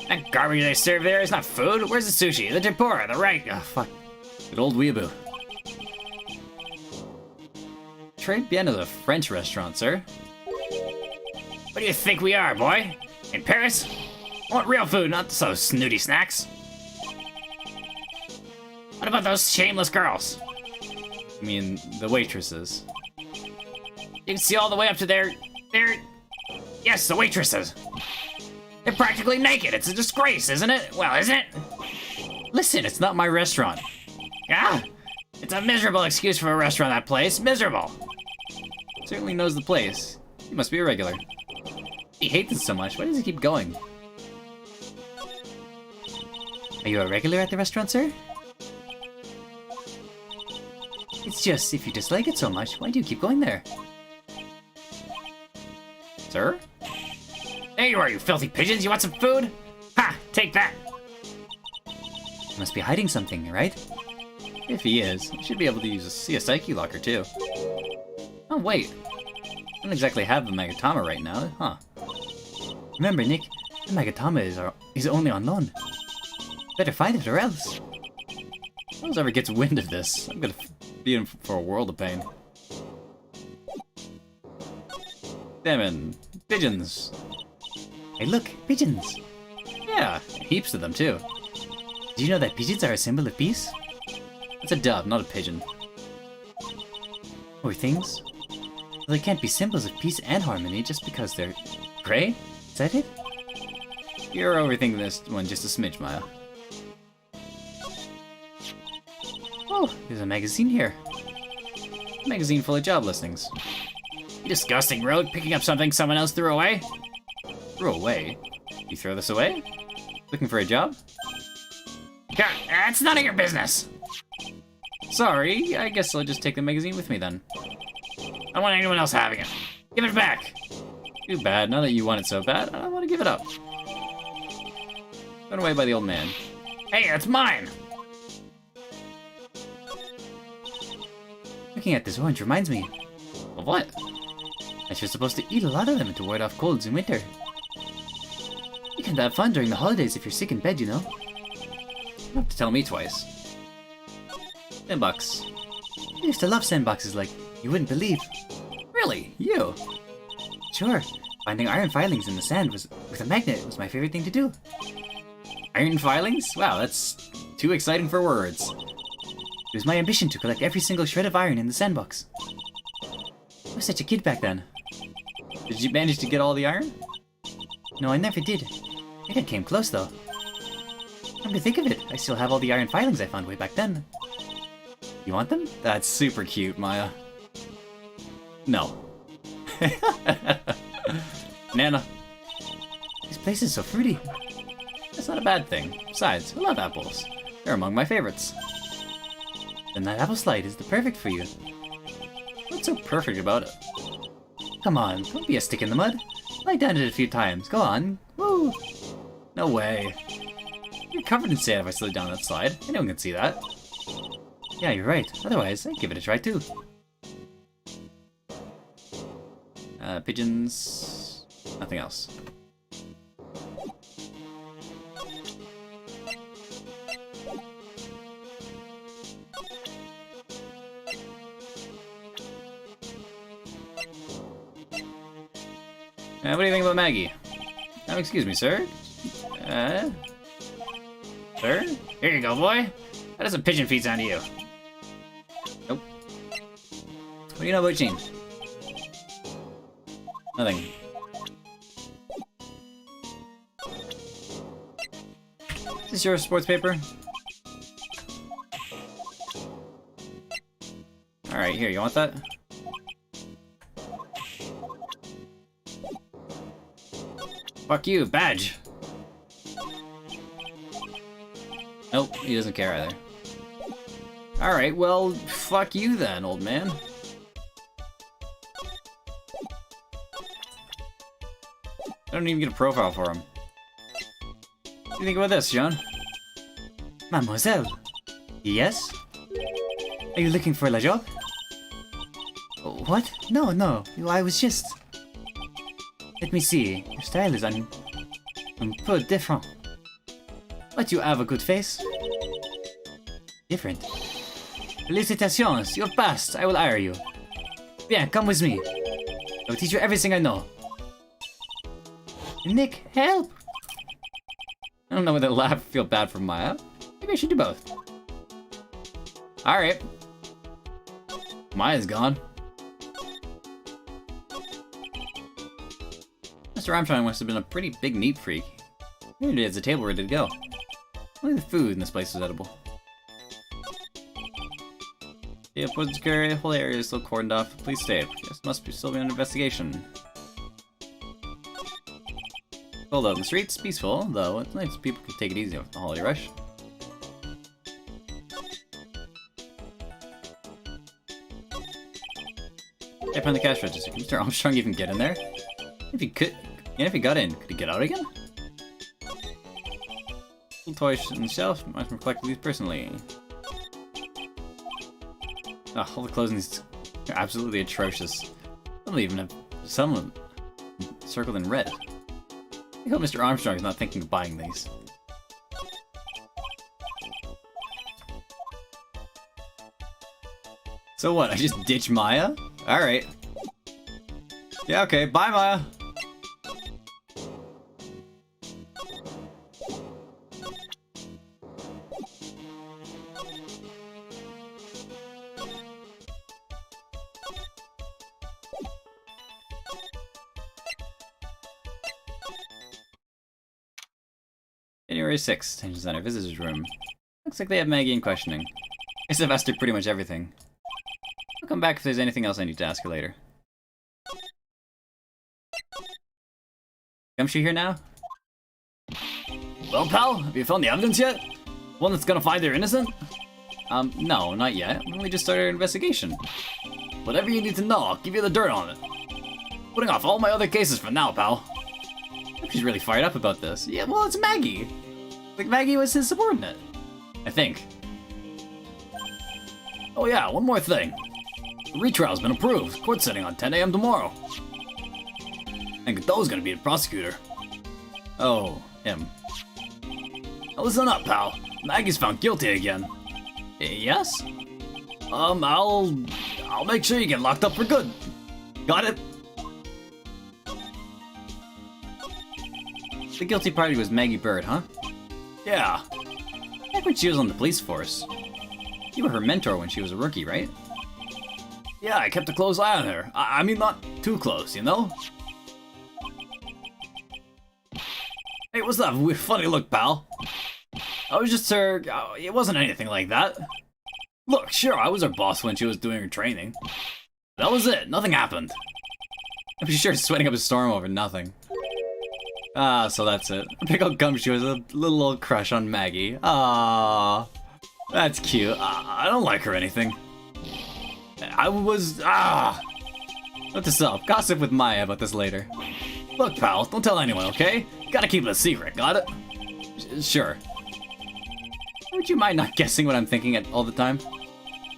That garbage they serve there is not food. Where's the sushi? The tempura, the right? Oh, fuck. Good old weeaboo. Tribulations is a French restaurant, sir. What do you think we are, boy? In Paris? I want real food, not those snooty snacks. What about those shameless girls? I mean, the waitresses. You can see all the way up to their... Yes, the waitresses. They're practically naked. It's a disgrace, isn't it? Well, isn't it? Listen, it's not my restaurant. Ah! It's a miserable excuse for a restaurant, that place. Miserable. Certainly knows the place. He must be a regular. He hates it so much. Why does he keep going? Are you a regular at the restaurant, sir? It's just, if you dislike it so much, why do you keep going there? Sir? There you are, you filthy pigeons. You want some food? Ha! Take that. You must be hiding something, right? If he is, he should be able to see a psyche locker too. Oh wait, I don't exactly have the Magatama right now, huh? Remember, Nick, the Magatama is only on loan. Better find it or else. If anyone ever gets wind of this, I'm gonna be in for a world of pain. Damn, pigeons. Hey look, pigeons. Yeah, heaps of them too. Do you know that pigeons are a symbol of peace? It's a dove, not a pigeon. Or things? Well, they can't be symbols of peace and harmony just because they're gray? Is that it? You're overthinking this one just a smidge, Maya. Oh, there's a magazine here. A magazine full of job listings. You disgusting rogue, picking up something someone else threw away? Threw away? You throw this away? Looking for a job? God, that's none of your business! Sorry, I guess I'll just take the magazine with me then. I don't want anyone else having it. Give it back! Too bad, now that you want it so bad, I don't want to give it up. Thrown away by the old man. Hey, that's mine! Looking at this orange reminds me. Of what? That you're supposed to eat a lot of them to ward off colds in winter. You can have fun during the holidays if you're sick in bed, you know. You don't have to tell me twice. Sandbox. I used to love sandboxes like you wouldn't believe. Really? You? Sure, finding iron filings in the sand with a magnet was my favorite thing to do. Iron filings? Wow, that's too exciting for words. It was my ambition to collect every single shred of iron in the sandbox. I was such a kid back then. Did you manage to get all the iron? No, I never did. I think I came close though. Come to think of it, I still have all the iron filings I found way back then. You want them? That's super cute, Maya. No. Nana. This place is so fruity. That's not a bad thing. Besides, I love apples. They're among my favorites. Then that apple slide is the perfect for you. What's so perfect about it? Come on, don't be a stick in the mud. Lie down it a few times. Go on. Woo! No way. You're covered in sand if I slid down that slide. Anyone can see that. Yeah, you're right. Otherwise, I'd give it a try too. Pigeons. Nothing else. What do you think about Maggie? Excuse me, sir. Sir? Here you go, boy. How does a pigeon feed sound to you? Nope. What do you know about Jean? Nothing. Is this your sports paper? Alright, here, you want that? Fuck you, badge! Nope, he doesn't care either. Alright, well, fuck you then, old man. I don't even get a profile for him. What do you think about this, John? Mademoiselle. Yes? Are you looking for a job? What? No, no. I was just... Let me see. Your style is un peu different. But you have a good face. Different. Felicitations, you've passed. I will hire you. Bien, come with me. I will teach you everything I know. Nick, help! I don't know whether to laugh or feel bad for Maya. Maybe I should do both. Alright. Maya's gone. Mr. Armstrong must have been a pretty big neat freak. Here it is, a table ready to go. Only the food in this place is edible. Yeah, the whole area is still cordoned off. Please stay. Yes, must be still be under investigation. Cold out in the streets, peaceful, though it's nice people can take it easy with the holiday rush. Type on the cash register. Can Mr. Armstrong even get in there? If he could, and if he got in, could he get out again? Little toys on the shelf. Must reflect these personally. Oh, all the clothes in these are absolutely atrocious. Some even have some of them circled in red. I hope Mr. Armstrong is not thinking of buying these. So what, I just ditch Maya? Alright. Yeah, okay, bye Maya! January 6th, Tension Center, Visitor's Room. Looks like they have Maggie in questioning. I guess I've asked her pretty much everything. I'll come back if there's anything else I need to ask her later. Gumshoe here now? Well, pal, have you found the evidence yet? One that's gonna find they're innocent? No, not yet. We only just started our investigation. Whatever you need to know, I'll give you the dirt on it. Putting off all my other cases for now, pal. She's really fired up about this. Yeah, well, it's Maggie. Like, Maggie was his subordinate. I think. Oh yeah, one more thing. The retrial's been approved. Court sitting on 10 AM tomorrow. I think Godot's gonna be the prosecutor. Oh, him. Now listen up, pal. Maggie's found guilty again. Yes? I'll make sure you get locked up for good. Got it? The guilty party was Maggie Bird, huh? Yeah. Back when she was on the police force. You were her mentor when she was a rookie, right? Yeah, I kept a close eye on her. I mean, not too close, you know? Hey, what's that funny look, pal? I was just her... it wasn't anything like that. Look, sure, I was her boss when she was doing her training. That was it. Nothing happened. I'm sure sweating up a storm over nothing. Ah, so that's it. Big old Gumshoe has a little old crush on Maggie. Ah, that's cute. I don't like her or anything. Note to self, gossip with Maya about this later. Look, pal, don't tell anyone, okay? Gotta keep it a secret, got it? Sure. Would you mind not guessing what I'm thinking all the time?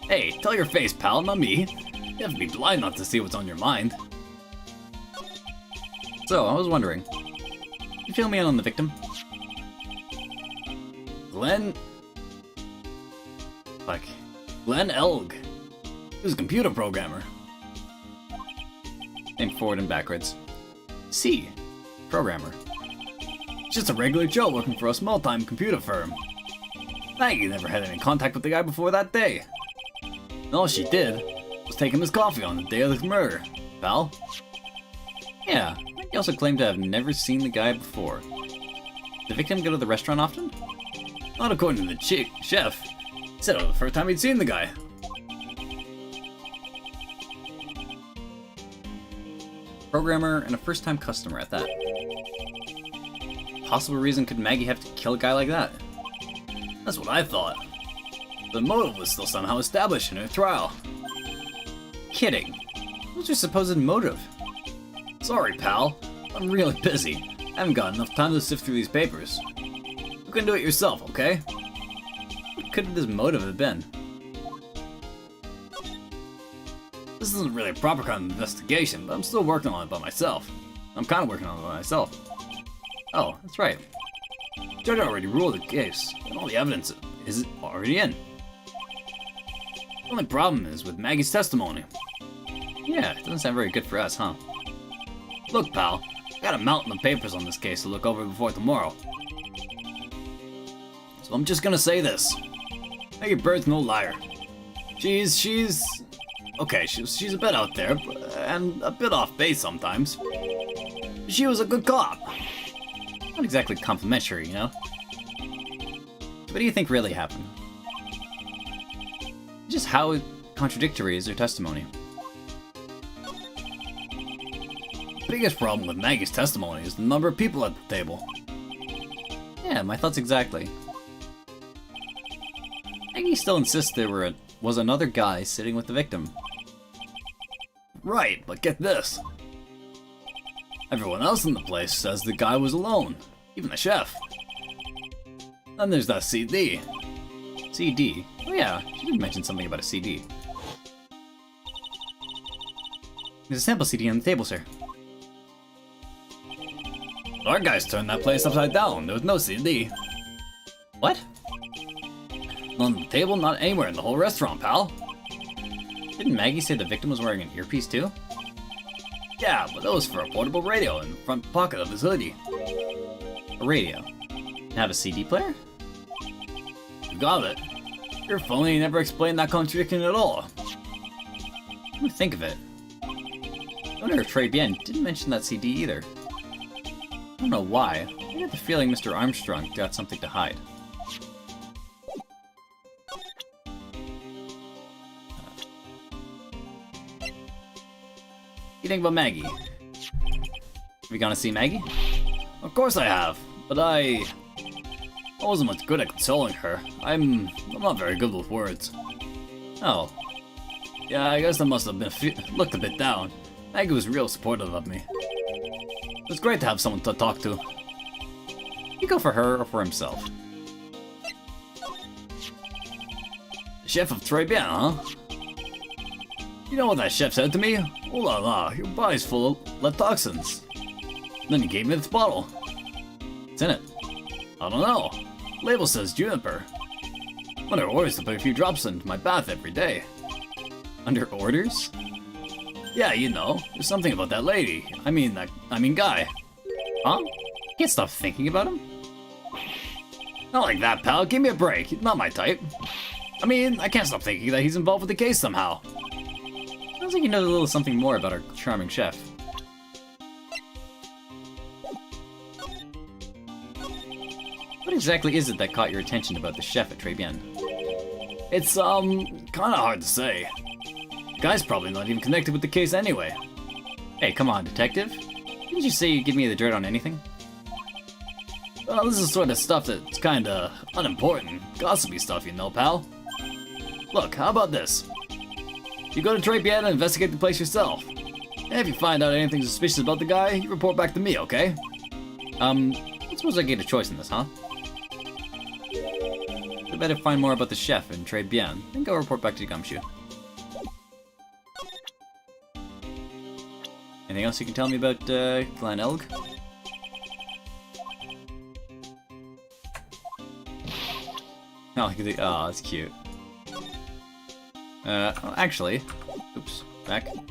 Hey, tell your face, pal, not me. You have to be blind not to see what's on your mind. So, I was wondering, you fill me in on the victim? Glenn Elg. He was a computer programmer. Named forward and backwards. C. Programmer. Just a regular Joe working for a small-time computer firm. Maggie never had any contact with the guy before that day. And all she did was take him his coffee on the day of the murder, pal. Yeah, he also claimed to have never seen the guy before. Did the victim go to the restaurant often? Not according to the chef. He said it was the first time he'd seen the guy. Programmer and a first-time customer at that. Possible reason could Maggie have to kill a guy like that? That's what I thought. The motive was still somehow established in her trial. Kidding. What's your supposed motive? Sorry, pal. I'm really busy. I haven't got enough time to sift through these papers. You can do it yourself, okay? What could this motive have been? This isn't really a proper kind of investigation, but I'm still working on it by myself. I'm kind of working on it by myself. Oh, that's right. The judge already ruled the case, and all the evidence is already in. The only problem is with Maggie's testimony. Yeah, it doesn't sound very good for us, huh? Look, pal, I got a mountain of papers on this case to look over before tomorrow. So I'm just gonna say this. Maggie Bird's no liar. Okay, she's a bit out there, and a bit off base sometimes. She was a good cop. Not exactly complimentary, you know? So what do you think really happened? Just how contradictory is her testimony? The biggest problem with Maggie's testimony is the number of people at the table. Yeah, my thoughts exactly. Maggie still insists there was another guy sitting with the victim. Right, but get this. Everyone else in the place says the guy was alone, even the chef. Then there's that CD. CD? Oh yeah, she did mention something about a CD. There's a sample CD on the table, sir. Our guys turned that place upside down. There was no CD. What? Not on the table, not anywhere in the whole restaurant, pal. Didn't Maggie say the victim was wearing an earpiece too? Yeah, but that was for a portable radio in the front pocket of his hoodie. A radio? And have a CD player? You got it. Your phone ain't never explained that contradiction at all. Let me think of it. Owner of Trey Bien didn't mention that CD either. I don't know why. I get the feeling Mr. Armstrong got something to hide. What do you think about Maggie? Have you gonna see Maggie? Of course I have, but I wasn't much good at consoling her. I'm not very good with words. Oh. Yeah, I guess I must have been looked a bit down. Maggie was real supportive of me. It was great to have someone to talk to. You go for her or for himself? The chef of Tribulations, huh? You know what that chef said to me? Oh la la, your body's full of lead toxins. Then he gave me this bottle. What's in it? I don't know. Label says juniper. One of her orders to put a few drops into my bath every day. Under orders? Yeah, you know, there's something about that lady. I mean guy. Huh? Can't stop thinking about him? Not like that, pal. Give me a break. He's not my type. I mean, I can't stop thinking that he's involved with the case somehow. Sounds like you know a little something more about our charming chef. What exactly is it that caught your attention about the chef at Tribulations? It's, kinda hard to say. The guy's probably not even connected with the case anyway. Hey, come on, detective. Didn't you say you'd give me the dirt on anything? Well, this is the sort of stuff that's kinda unimportant. Gossipy stuff, you know, pal. Look, how about this? You go to Tribulations and investigate the place yourself. And if you find out anything suspicious about the guy, you report back to me, okay? I suppose I get a choice in this, huh? I better find more about the chef and Tribulations, then go report back to Gumshoe. Anything else you can tell me about, Glen Elg? Oh, that's cute. Actually, oops, back. What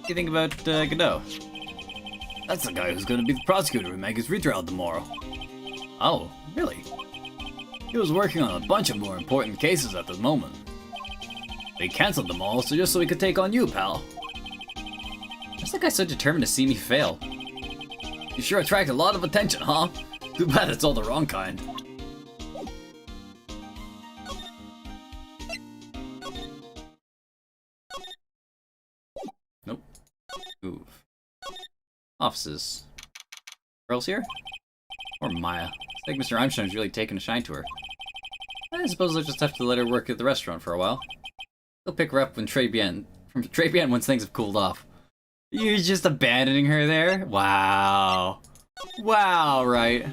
do you think about, Godot? That's the guy who's gonna be the prosecutor in Maggie's retrial tomorrow. Oh, really? He was working on a bunch of more important cases at the moment. They canceled them all just so he could take on you, pal. Why's that guy so determined to see me fail? You sure attract a lot of attention, huh? Too bad it's all the wrong kind. Nope. Move. Offices. Girls here? Or Maya. It's like Mr. Armstrong's really taking a shine to her. I suppose I'll just have to let her work at the restaurant for a while. He'll pick her up when Tribulations once things have cooled off. You're just abandoning her there? Wow. Wow, right.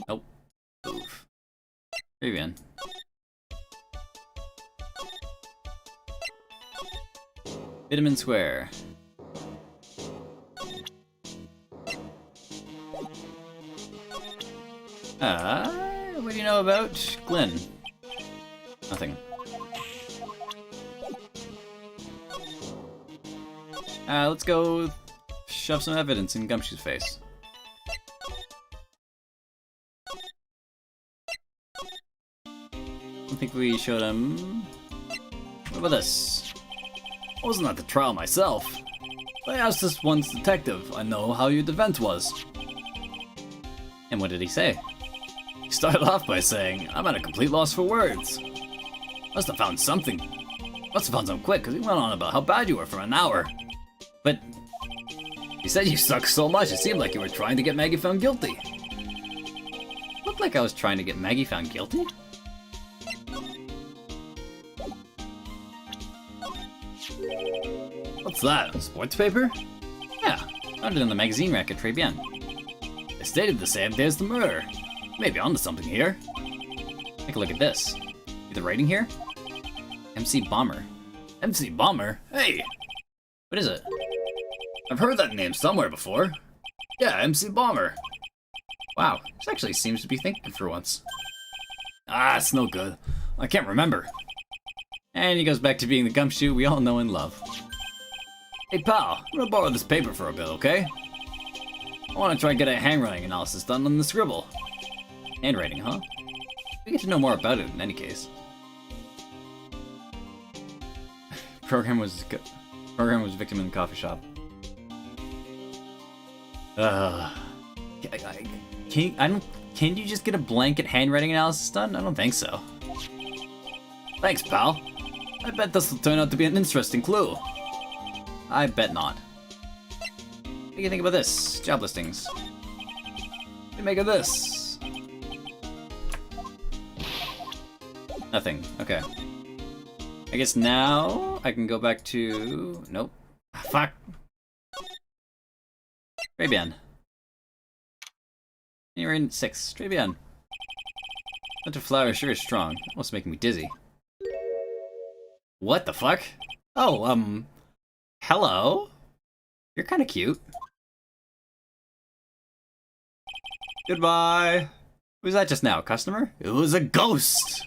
Nope. Move. Tribulations. Vitamin Square. What do you know about Glenn? Nothing. Let's go shove some evidence in Gumshoe's face. I think we showed him... What about this? I wasn't at the trial myself. I asked this once detective I know how your defense was. And what did he say? He started off by saying, I'm at a complete loss for words. Must have found something quick, because he went on about how bad you were for an hour. But he said you sucked so much it seemed like you were trying to get Maggie found guilty. Looked like I was trying to get Maggie found guilty? What's that, a sports paper? Yeah, found it in the magazine rack at Tribulations. It stated the same day as the murder. Maybe onto something here. Take a look at this. See the writing here? MC Bomber. MC Bomber? Hey! What is it? I've heard that name somewhere before. Yeah, MC Bomber. Wow, this actually seems to be thinking for once. Ah, it's no good. I can't remember. And he goes back to being the Gumshoe we all know and love. Hey pal, I'm gonna borrow this paper for a bit, okay? I wanna try and get a handwriting analysis done on the scribble. Handwriting, huh? We get to know more about it in any case. Program was victim in the coffee shop. Can you just get a blanket handwriting analysis done? I don't think so. Thanks, pal. I bet this will turn out to be an interesting clue. I bet not. What do you think about this? Job listings. What do you make of this? Nothing. Okay. I guess now I can go back to... Nope. Fuck. Tribulations. You're in 6. Tribulations. Hunter Flower sure is strong. Almost making me dizzy. What the fuck? Oh, hello? You're kinda cute. Goodbye. Who's that just now? Customer? It was a ghost!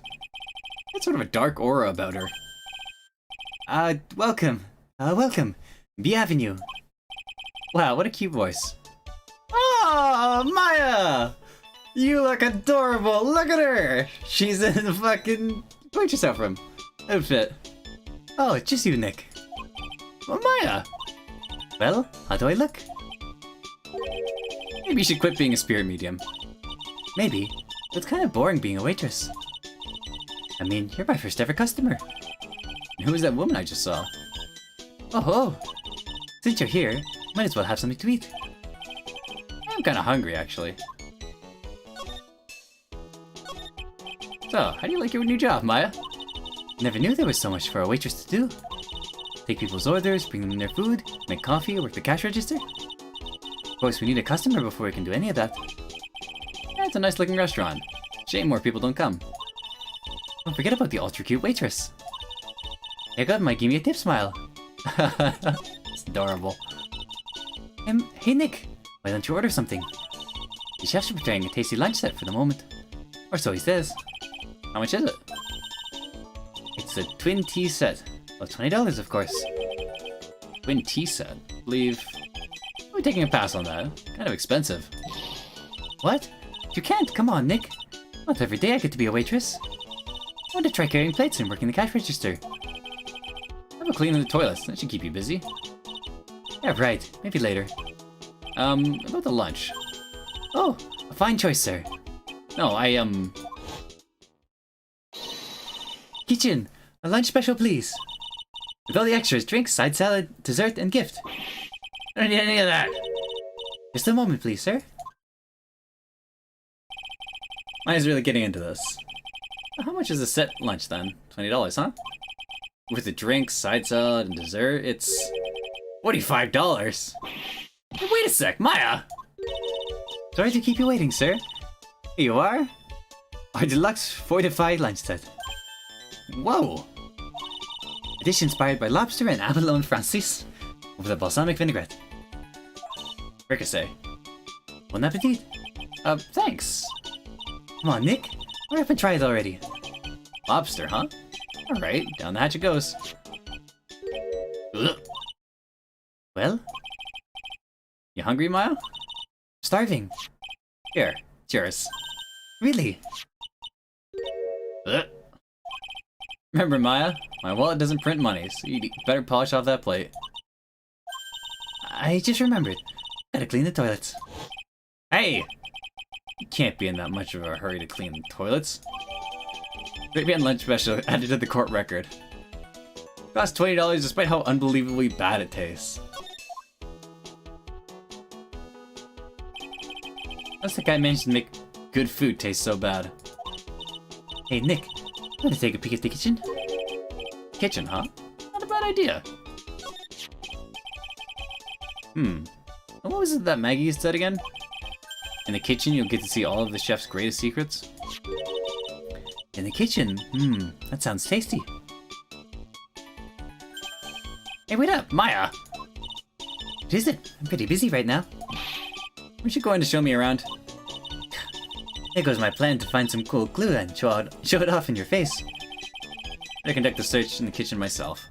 Had sort of a dark aura about her. Welcome. Welcome. Bienvenue. Wow, what a cute voice. Oh, Maya! You look adorable. Look at her. She's in the fucking Wait yourself from outfit. Oh, it's just you, Nick. Well, Maya! Well, how do I look? Maybe you should quit being a spirit medium. Maybe. It's kind of boring being a waitress. I mean, you're my first ever customer. And who was that woman I just saw? Oh, since you're here, might as well have something to eat. I'm kinda hungry, actually. So, how do you like your new job, Maya? Never knew there was so much for a waitress to do. Take people's orders, bring them their food, make coffee, work the cash register. Of course, we need a customer before we can do any of that. Yeah, it's a nice looking restaurant. Shame more people don't come. Don't forget about the ultra cute waitress. Hey, God, might give me a tip smile. It's adorable. Hey Nick, why don't you order something? The chef's preparing a tasty lunch set for the moment. Or so he says. How much is it? It's a twin tea set. Well, $20, of course. Twin tea set. I believe we're taking a pass on that. Kind of expensive. What? You can't. Come on, Nick. Not every day I get to be a waitress. I want to try carrying plates and working the cash register. Have a clean in the toilets. That should keep you busy. Yeah, right. Maybe later. About the lunch. Oh, a fine choice, sir. No, Kitchen, a lunch special, please. With all the extras, drinks, side salad, dessert, and gift. I don't need any of that. Just a moment, please, sir. Maya's really getting into this. How much is a set lunch then? $20, huh? With the drinks, side salad, and dessert, it's $45. Hey, wait a sec, Maya! Sorry to keep you waiting, sir. Here you are. Our deluxe fortified lunch set. Whoa! A dish inspired by lobster and abalone francis with a balsamic vinaigrette. Ricochet. Bon appetit. Thanks. Come on, Nick. Hurry up and try it already. Lobster, huh? Alright, down the hatch it goes. Ugh. Well? You hungry, Maya? Starving. Here, it's yours. Really? Ugh. Remember, Maya, my wallet doesn't print money, so you better polish off that plate. I just remembered. Gotta clean the toilets. Hey! You can't be in that much of a hurry to clean the toilets. Caribbean lunch special added to the court record. Cost $20 despite how unbelievably bad it tastes. That's the guy managed to make good food taste so bad. Hey, Nick. Want to take a peek at the kitchen? Kitchen, huh? Not a bad idea. And what was it that Maggie said again? In the kitchen, you'll get to see all of the chef's greatest secrets. In the kitchen? That sounds tasty. Hey, wait up, Maya! What is it? I'm pretty busy right now. Aren't you going to show me around? There goes my plan to find some cool glue and show it off in your face. I conduct the search in the kitchen myself.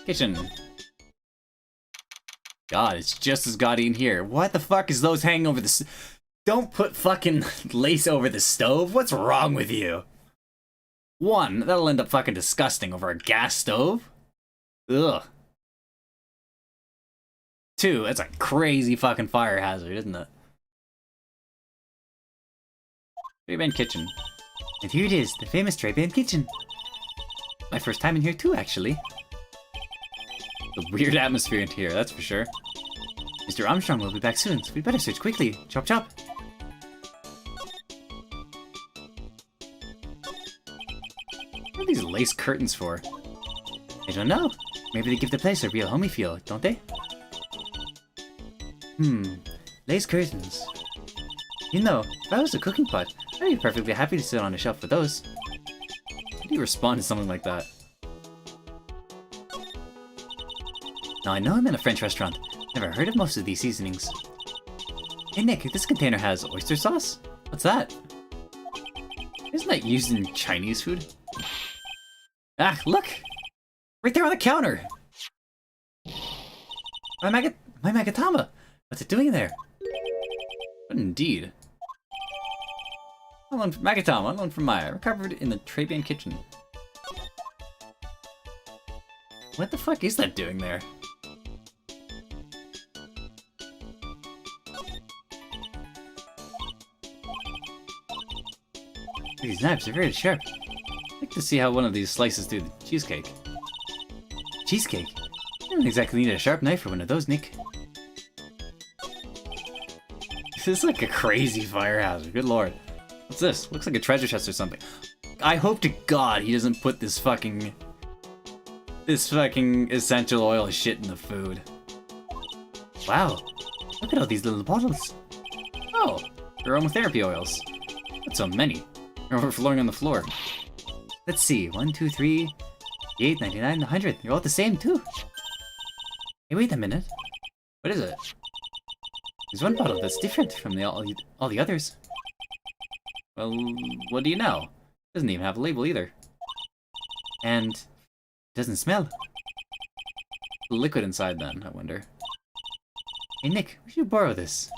Kitchen. God, it's just as gaudy in here. What the fuck is those hanging over the Don't put fucking lace over the stove? What's wrong with you? One, that'll end up fucking disgusting over a gas stove. Ugh. Two, that's a crazy fucking fire hazard, isn't it? Tribulations kitchen. And here it is, the famous Tribulations kitchen. My first time in here too, actually. A weird atmosphere in here, that's for sure. Mr. Armstrong will be back soon, so we better search quickly. Chop chop. What are these lace curtains for? I don't know. Maybe they give the place a real homey feel, don't they? Lace curtains. You know, if I was a cooking pot, I'd be perfectly happy to sit on a shelf with those. How do you respond to something like that? Now I know I'm in a French restaurant. Never heard of most of these seasonings. Hey Nick, this container has oyster sauce? What's that? Isn't that used in Chinese food? Ah, look! Right there on the counter! My Magatama! What's it doing there? But indeed. Magatama, on loan from Maya, recovered in the Trabian kitchen. What the fuck is that doing there? These knives are very sharp. I'd like to see how one of these slices through the cheesecake. Cheesecake? You don't exactly need a sharp knife for one of those, Nick. This is like a crazy fire hazard, good lord. What's this? Looks like a treasure chest or something. I hope to God he doesn't put this fucking essential oil shit in the food. Wow, look at all these little bottles. Oh, aromatherapy oils. That's so many. They're overflowing on the floor. Let's see, 1, 2, 3, 8, 99, 100. They're all the same too. Hey, wait a minute. What is it? There's one bottle that's different from all the others. Well, what do you know? It doesn't even have a label either. And it doesn't smell. The liquid inside then, I wonder. Hey Nick, would you borrow this?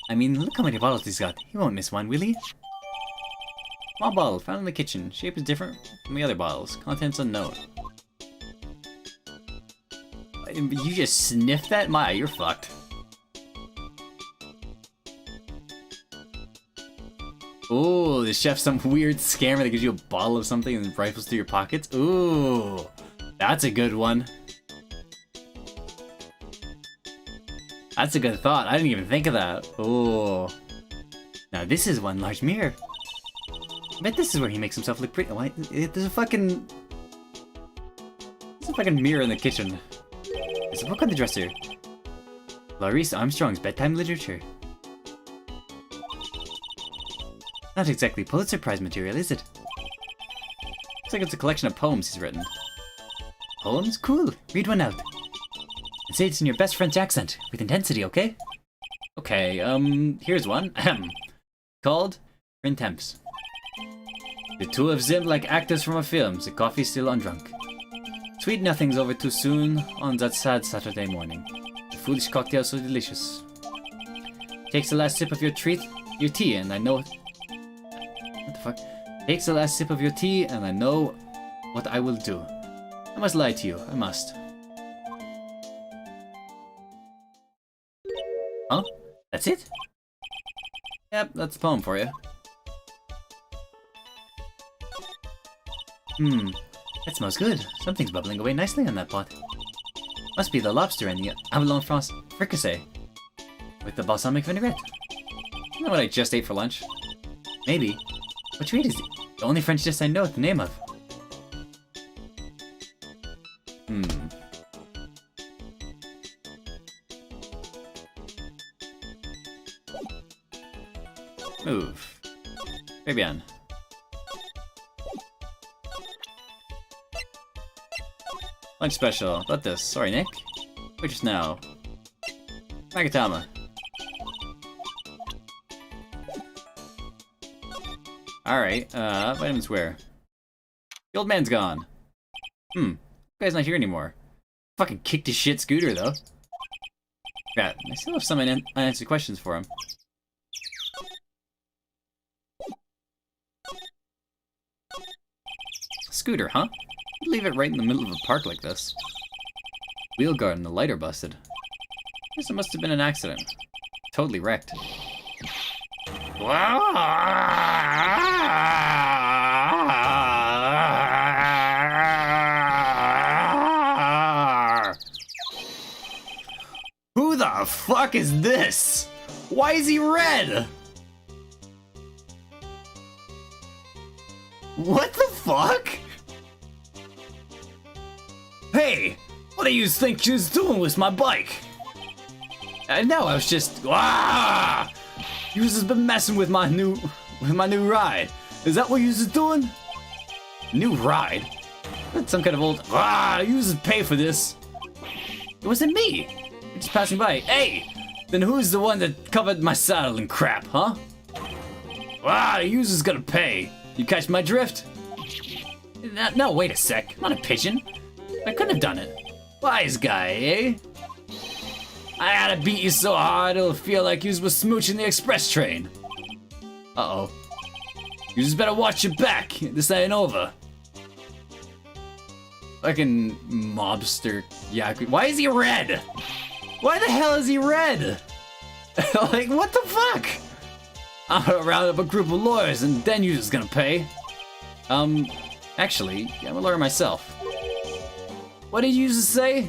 I mean, look how many bottles he's got. He won't miss one, will he? Small bottle, found in the kitchen. Shape is different from the other bottles. Contents unknown. You just sniffed that? Maya, you're fucked. Ooh, the chef's some weird scammer that gives you a bottle of something and rifles through your pockets. Ooh, that's a good one. That's a good thought. I didn't even think of that. Ooh. Now this is one large mirror. I bet this is where he makes himself look pretty. Why? There's a fucking mirror in the kitchen. There's a book on the dresser. Clarice Armstrong's bedtime literature. Not exactly Pulitzer Prize material, is it? Looks like it's a collection of poems he's written. Poems? Cool. Read one out. And say it's in your best French accent, with intensity, okay? Okay, here's one. Called Printemps. The two of them like actors from a film, the coffee's still undrunk. Sweet nothings over too soon on that sad Saturday morning. The foolish cocktail so delicious. Takes the last sip of your tea, and I know... What the fuck? Takes the last sip of your tea, and I know what I will do. I must lie to you, I must. Huh? That's it? Yep, that's the poem for you. That smells good. Something's bubbling away nicely on that pot. Must be the lobster and the abalone fricassee. With the balsamic vinaigrette. Isn't that what I just ate for lunch? Maybe. What treat is it? The only French dish I know the name of. Move. Very bien. Lunch special. About this. Sorry, Nick. Wait just now. Magatama. Alright, vitamins where? The old man's gone. The guy's not here anymore. Fucking kicked his shit scooter, though. Yeah, I still have some unanswered questions for him. Scooter, huh? You'd leave it right in the middle of a park like this. Wheel guard and the lighter busted. Guess it must have been an accident. Totally wrecked. Who the fuck is this? Why is he red? What the fuck? Hey, what do you think she was doing with my bike? No, I was just... You has been messing with my new ride. Is that what you was doing? New ride? That's some kind of old... You just pay for this. It wasn't me. You're just passing by. Hey, Then who's the one that covered my saddle in crap, huh? Wow, the user's gonna pay. You catch my drift? No, wait a sec. I'm not a pigeon. I couldn't have done it. Wise guy, eh? I gotta beat you so hard it'll feel like you was smooching the express train. Uh-oh. You just better watch your back. This ain't over. Fucking mobster Yaku. Why is he red? Why the hell is he red? Like, what the fuck? I'm gonna round up a group of lawyers and then you're just gonna pay. Actually, I'm a lawyer myself. What did you just say?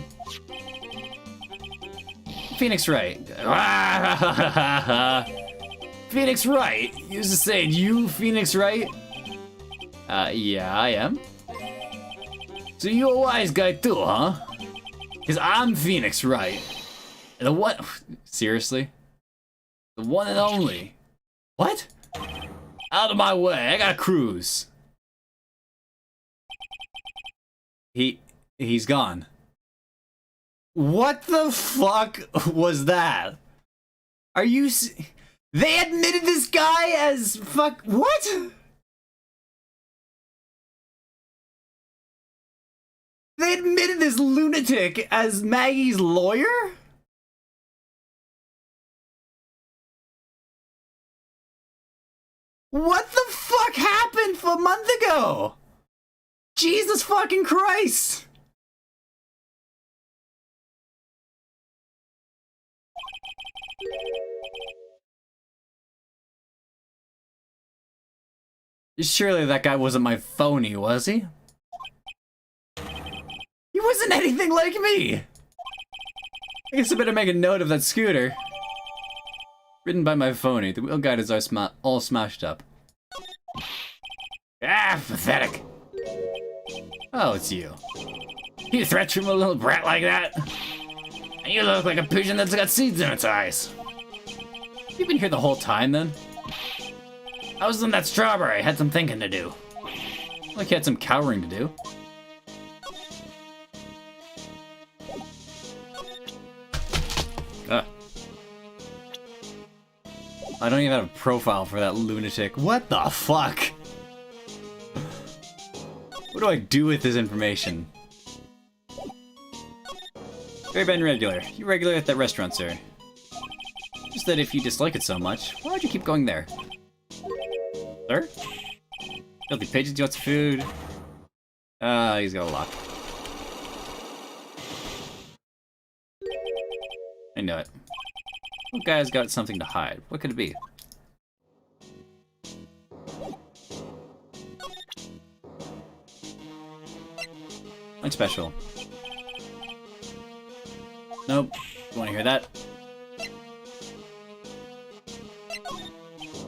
Phoenix Wright. Phoenix Wright? You just saying you, Phoenix Wright? Yeah, I am. So you a wise guy too, huh? Cause I'm Phoenix Wright. And the what? Seriously? The one and only. What? Out of my way, I got a cruise. He's gone. What the fuck was that? Are you They admitted this guy as fuck. What? They admitted this lunatic as Maggie's lawyer? What the fuck happened a month ago? Jesus fucking Christ! Surely that guy wasn't my phony, was he? He wasn't anything like me! I guess I better make a note of that scooter. Ridden by my phony, the wheel guide is all smashed up. Ah, pathetic. Oh, it's you. You threat from a little brat like that? And you look like a pigeon that's got seeds in its eyes. You've been here the whole time, then? I was in that strawberry, had some thinking to do. Like you had some cowering to do. I don't even have a profile for that lunatic. What the fuck? What do I do with this information? Very bad and regular. You regular at that restaurant, sir. Just that if you dislike it so much, why would you keep going there? Sir? Filthy pigeons, you want some food? He's got a lock. I know it. That guy's got something to hide. What could it be? Nothing special. Nope. You wanna hear that?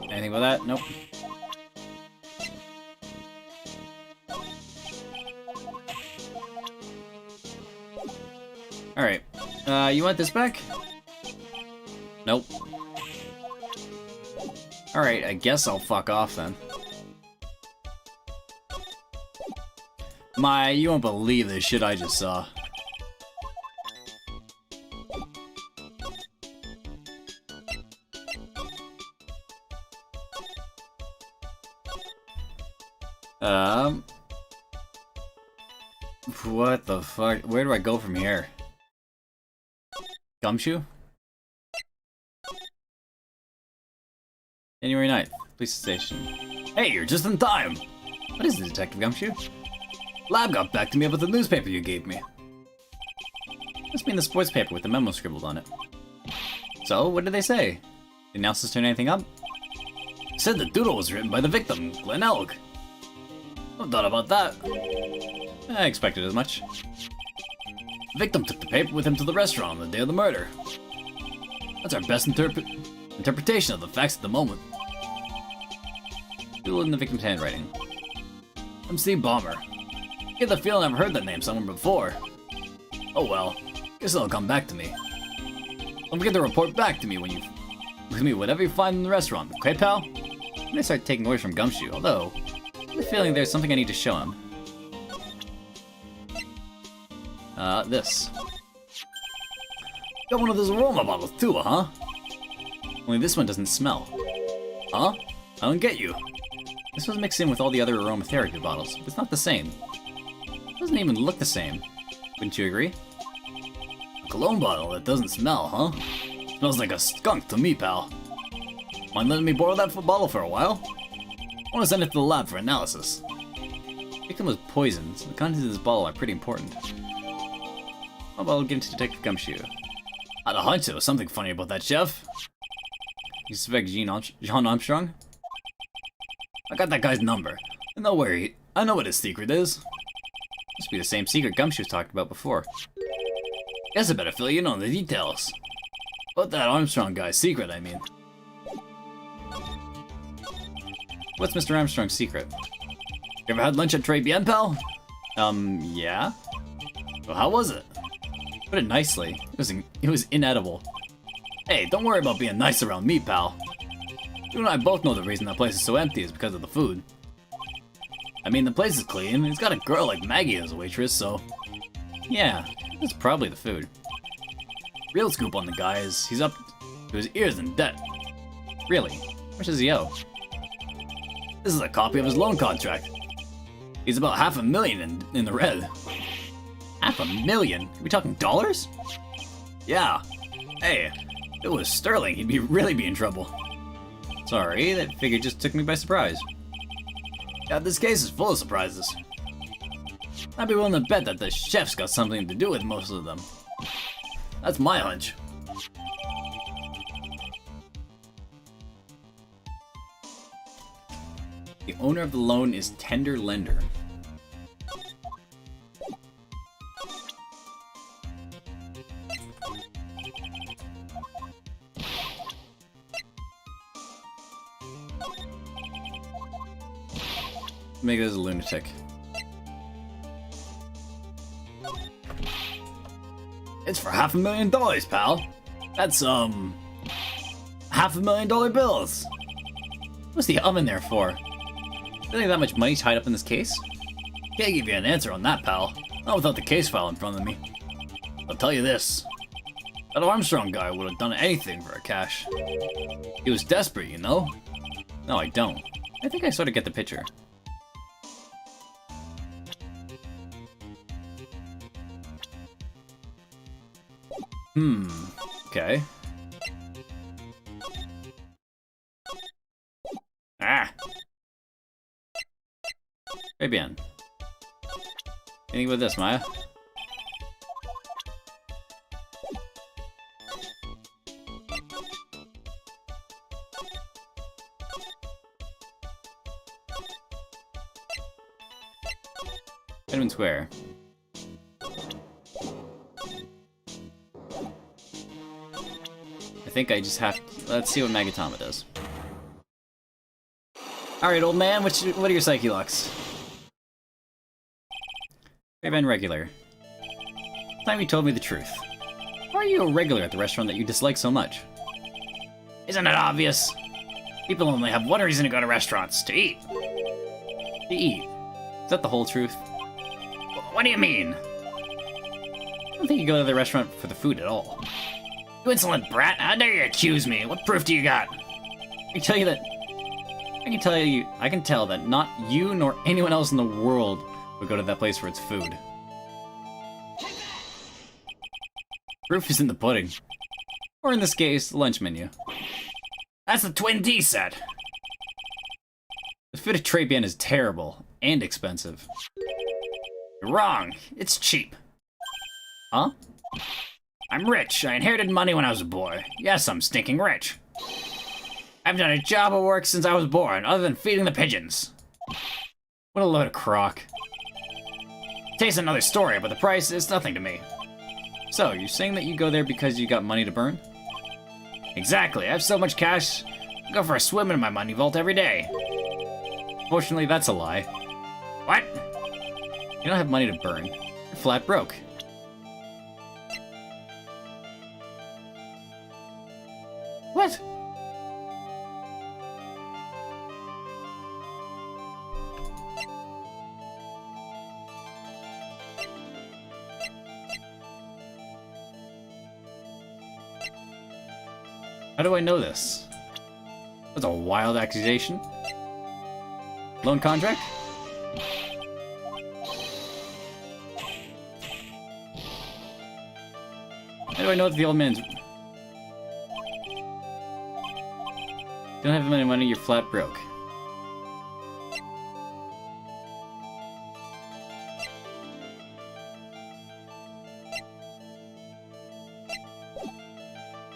Anything about that? Nope. Alright. You want this back? Nope. Alright, I guess I'll fuck off then. You won't believe the shit I just saw. What the fuck? Where do I go from here? Gumshoe? January 9th, police station. Hey, you're just in time! What is it, Detective Gumshoe? Lab got back to me about the newspaper you gave me. Must be in the sports paper with the memo scribbled on it. So, what did they say? Did the announcers turn anything up? Said the doodle was written by the victim, Glenn Elk. I thought about that. I expected as much. The victim took the paper with him to the restaurant on the day of the murder. That's our best interpretation of the facts at the moment. Doodle in the victim's handwriting. I'm Steve Ballmer. I get the feeling I've heard that name somewhere before. Oh well, guess it'll come back to me. Don't forget to report back to me when whatever you find in the restaurant, okay, pal? I'm gonna start taking orders from Gumshoe, although I have a feeling there's something I need to show him. This. Got one of those aroma bottles too, huh? Only this one doesn't smell. Huh? I don't get you. This was mixed in with all the other aromatherapy bottles. It's not the same. It doesn't even look the same. Wouldn't you agree? A cologne bottle that doesn't smell, huh? Smells like a skunk to me, pal. Mind letting me borrow that bottle for a while? I want to send it to the lab for analysis. The victim was poisoned, so the contents of this bottle are pretty important. How about I'll give it to Detective Gumshoe? I had a hunch there was something funny about that, Chef. You suspect John Armstrong? I got that guy's number. I know I know what his secret is. Must be the same secret Gumshoe talked about before. Guess I better fill you in on the details. About that Armstrong guy's secret, I mean. What's Mr. Armstrong's secret? You ever had lunch at Tribulations, pal? Yeah? Well, how was it? Put it nicely. It was inedible. Hey, don't worry about being nice around me, pal. You and I both know the reason that place is so empty is because of the food. I mean, the place is clean, it's got a girl like Maggie as a waitress, so... Yeah, it's probably the food. Real scoop on the guy is he's up to his ears in debt. Really? How much does he owe? This is a copy of his loan contract. He's about $500,000 in the red. $500,000? Are we talking dollars? Yeah. Hey, if it was sterling, he'd really be in trouble. Sorry, that figure just took me by surprise. Yeah, this case is full of surprises. I'd be willing to bet that the chef's got something to do with most of them. That's my hunch. The owner of the loan is Tender Lender. Make it as a lunatic. It's for $500,000, pal. That's, $500,000 bills. What's the oven there for? Really that much money tied up in this case? Can't give you an answer on that, pal. Not without the case file in front of me. I'll tell you this. That Armstrong guy would have done anything for a cash. He was desperate, you know? No, I don't. I think I sort of get the picture. Okay. Ah! Very bien. Anything with this, Maya? Edmund Square. I think I just have to, let's see what Magatama does. Alright, old man, what are your psyche locks? Very been regular. Time you told me the truth. Why are you a regular at the restaurant that you dislike so much? Isn't it obvious? People only have one reason to go to restaurants, to eat. To eat. Is that the whole truth? What do you mean? I don't think you go to the restaurant for the food at all. You insolent brat, how dare you accuse me? What proof do you got? I can tell that not you nor anyone else in the world would go to that place for its food. Proof is in the pudding. Or in this case, the lunch menu. That's the Twin D set. The food at Tribulations is terrible and expensive. You're wrong. It's cheap. Huh? I'm rich. I inherited money when I was a boy. Yes, I'm stinking rich. I've done a job of work since I was born, other than feeding the pigeons. What a load of crock. Taste another story, but the price is nothing to me. So, you're saying that you go there because you got money to burn? Exactly. I have so much cash, I go for a swim in my money vault every day. Fortunately, that's a lie. What? You don't have money to burn. You're flat broke. What? How do I know this? That's a wild accusation. Loan contract? How do I know that the old man's... Don't have any money, you're flat broke.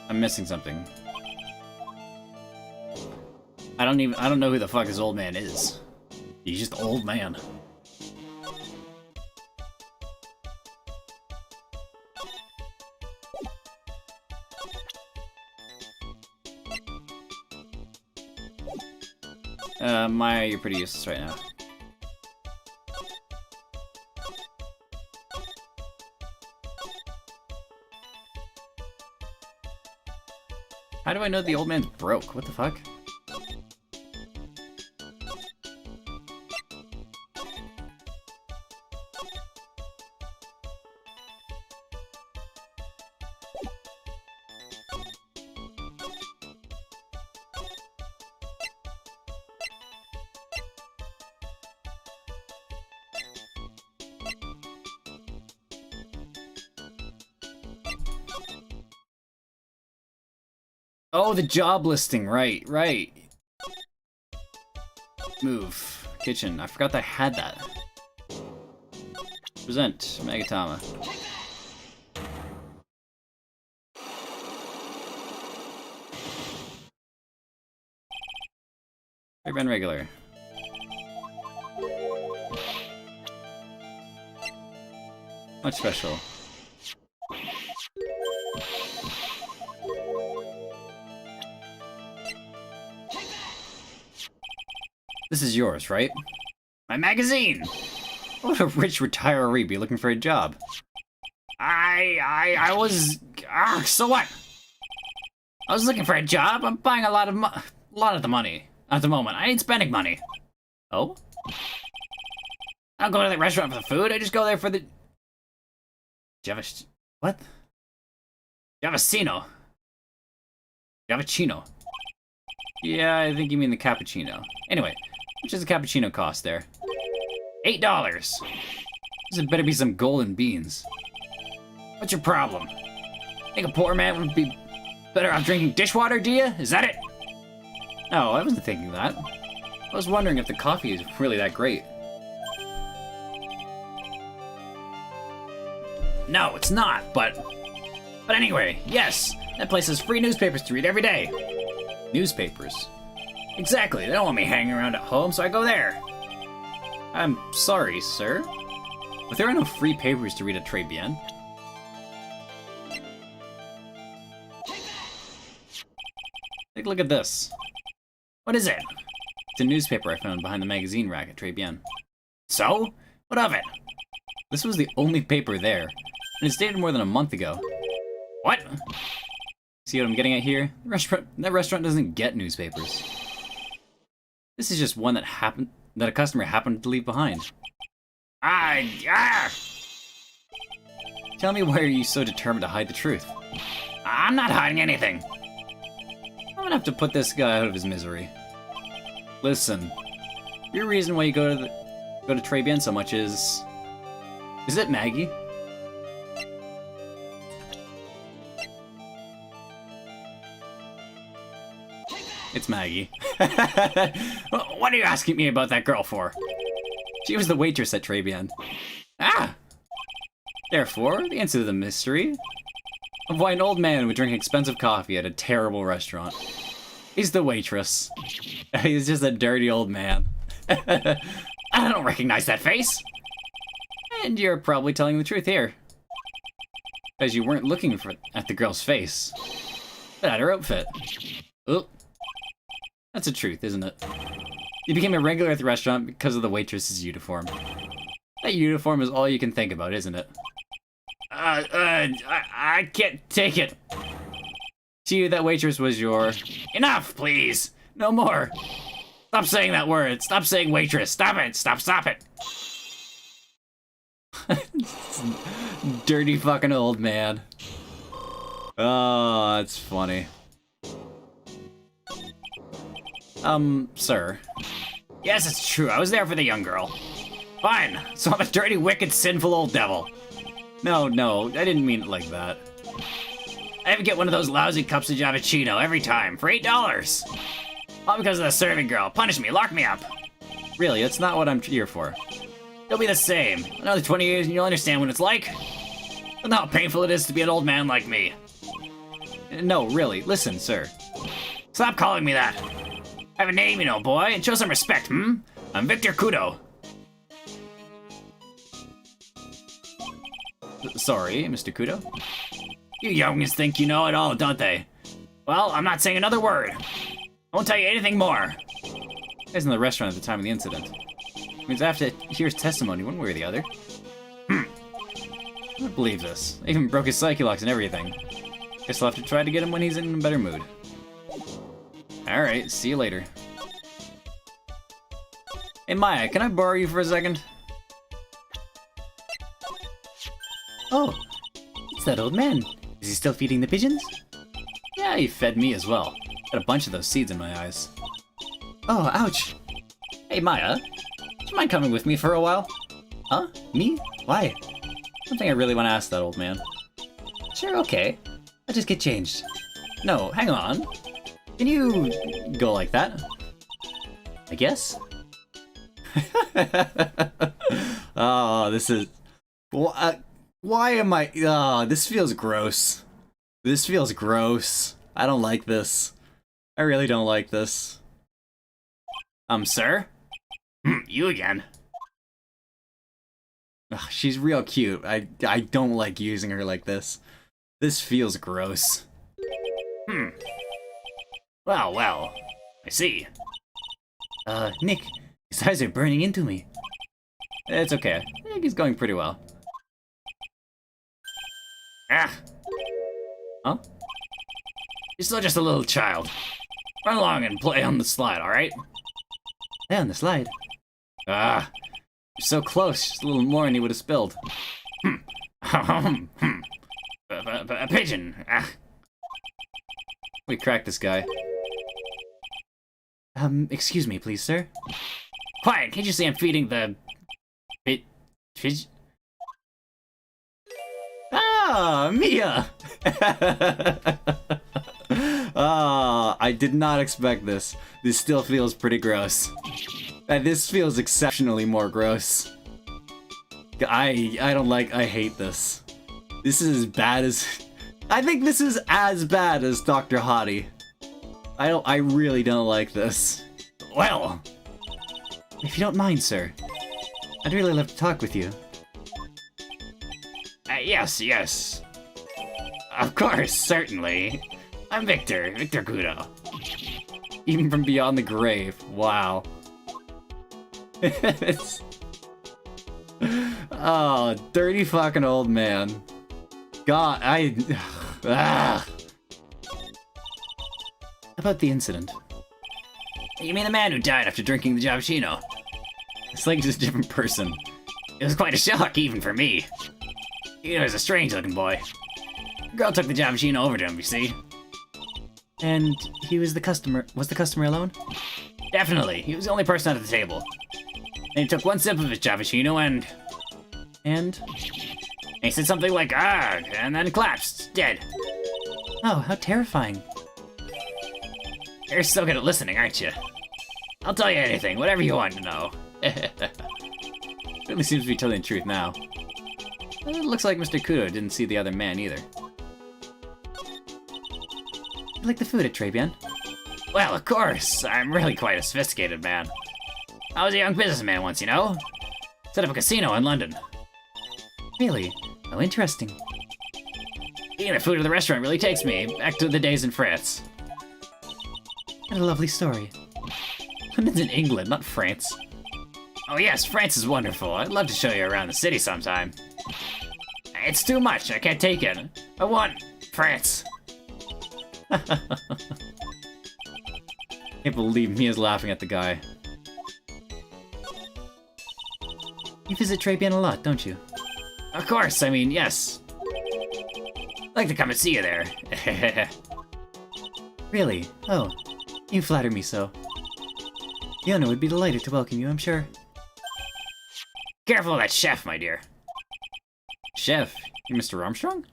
I'm missing something. I don't know who the fuck this old man is. He's just an old man. Maya, you're pretty useless right now. How do I know the old man's broke? What the fuck? Oh, the job listing, right. Move. Kitchen. I forgot that I had that. Present. Megatama. Red regular. Much special. This is yours, right? My magazine! What a rich retiree be looking for a job. I was... so what? I was looking for a job. I'm buying a lot of the money at the moment. I ain't spending money. Oh? I don't go to the restaurant for the food. I just go there for the... What? Javicino. Javicino. Yeah, I think you mean the cappuccino. Anyway, how much does a cappuccino cost there? $8. This better be some golden beans. What's your problem? Think a poor man would be better off drinking dishwater, do you? Is that it? No, I wasn't thinking that. I was wondering if the coffee is really that great. No, it's not, but anyway, yes, that place has free newspapers to read every day. Newspapers? Exactly, they don't want me hanging around at home, so I go there. I'm sorry, sir, but there are no free papers to read at Tribulations. Take a look at this. What is it? It's a newspaper I found behind the magazine rack at Tribulations. So? What of it? This was the only paper there, and it's dated more than a month ago. What? See what I'm getting at here? That restaurant doesn't get newspapers. This is just one that a customer happened to leave behind. Tell me, why are you so determined to hide the truth? I'm not hiding anything. I'm gonna have to put this guy out of his misery. Listen, your reason why you go to Tribulations so much is it Maggie? It's Maggie. What are you asking me about that girl for? She was the waitress at Tribulations. Therefore, the answer to the mystery of why an old man would drink expensive coffee at a terrible restaurant. He's the waitress. He's just a dirty old man. I don't recognize that face. And you're probably telling the truth here. Because you weren't looking at the girl's face, but at her outfit. Oh. That's the truth, isn't it? You became a regular at the restaurant because of the waitress's uniform. That uniform is all you can think about, isn't it? I can't take it. To you, that waitress was your... Enough, please! No more! Stop saying that word! Stop saying waitress! Stop it! Stop it! Dirty fucking old man. Oh, that's funny. Sir. Yes, it's true. I was there for the young girl. Fine. So I'm a dirty, wicked, sinful old devil. No, I didn't mean it like that. I even get one of those lousy cups of Javachino every time for $8. All because of the serving girl. Punish me, lock me up. Really, that's not what I'm here for. You'll be the same. Another 20 years and you'll understand what it's like. And how painful it is to be an old man like me. No, really, listen, sir. Stop calling me that. I have a name, you know, boy, and show some respect, I'm Victor Kudo. Sorry, Mr. Kudo. You youngins think you know it all, don't they? Well, I'm not saying another word. I won't tell you anything more. I was in the restaurant at the time of the incident. Means I have to hear his testimony one way or the other. I don't believe this. I even broke his psyche locks and everything. Guess I'll have to try to get him when he's in a better mood. Alright, see you later. Hey Maya, can I borrow you for a second? Oh, it's that old man. Is he still feeding the pigeons? Yeah, he fed me as well. Got a bunch of those seeds in my eyes. Oh, ouch. Hey Maya, do you mind coming with me for a while? Huh? Me? Why? Something I really want to ask that old man. Sure, okay. I'll just get changed. No, hang on. Can you go like that? I guess. Oh, this is... Why am I... Oh, this feels gross. This feels gross. I don't like this. I really don't like this. Sir? You again. Ugh, she's real cute. I don't like using her like this. This feels gross. Well, I see. Nick, his eyes are burning into me. It's okay. I think he's going pretty well. Ah. Huh? You're still just a little child. Run along and play on the slide, alright? Play on the slide. Ah. You're so close. Just a little more and he would have spilled. A pigeon. Ah. We cracked this guy. Excuse me, please, sir. Quiet, can't you see I'm feeding the... pigeon? Ah, Mia! Ah, I did not expect this. This still feels pretty gross. This feels exceptionally more gross. I don't like, I hate this. This is as bad as... I think this is as bad as Dr. Hottie. I really don't like this. Well... If you don't mind, sir, I'd really love to talk with you. Yes. Of course, certainly. I'm Victor Kudo. Even from beyond the grave. Wow. It's... Oh, dirty fucking old man. God, How about the incident? You mean the man who died after drinking the Javachino? It's like just a different person. It was quite a shock, even for me. He was a strange-looking boy. The girl took the Javachino over to him, you see. And he was the customer. Was the customer alone? Definitely. He was the only person at the table. And he took one sip of his Javachino and he said something like, "Ah," and then collapsed, dead. Oh, how terrifying. You're so good at listening, aren't you? I'll tell you anything, whatever you want to know. Really seems to be telling the truth now. It looks like Mr. Kudo didn't see the other man either. You like the food at Tribulations? Well, of course. I'm really quite a sophisticated man. I was a young businessman once, you know? Set up a casino in London. Really? How interesting. Eating the food at the restaurant really takes me back to the days in France. What a lovely story. London's in England, not France. Oh yes, France is wonderful. I'd love to show you around the city sometime. It's too much. I can't take it. I want France. Can't believe Mia's laughing at the guy. You visit Tribulations a lot, don't you? Of course, I mean, yes. I'd like to come and see you there. Really? Oh, you flatter me so. Fiona would be delighted to welcome you, I'm sure. Careful of that chef, my dear. Chef, you Mr. Armstrong?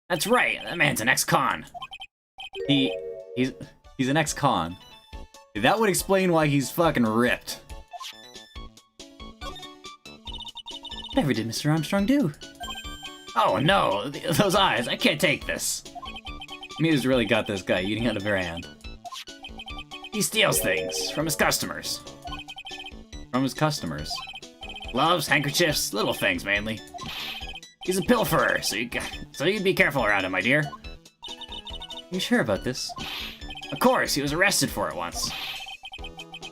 That's right, that man's an ex-con. He's an ex-con. That would explain why he's fucking ripped. Whatever did Mr. Armstrong do? Oh no, those eyes, I can't take this. Mia's really got this guy eating out of her hand. He steals things from his customers. From his customers. Gloves, handkerchiefs, little things mainly. He's a pilferer, so you'd be careful around him, my dear. You sure about this? Of course, he was arrested for it once.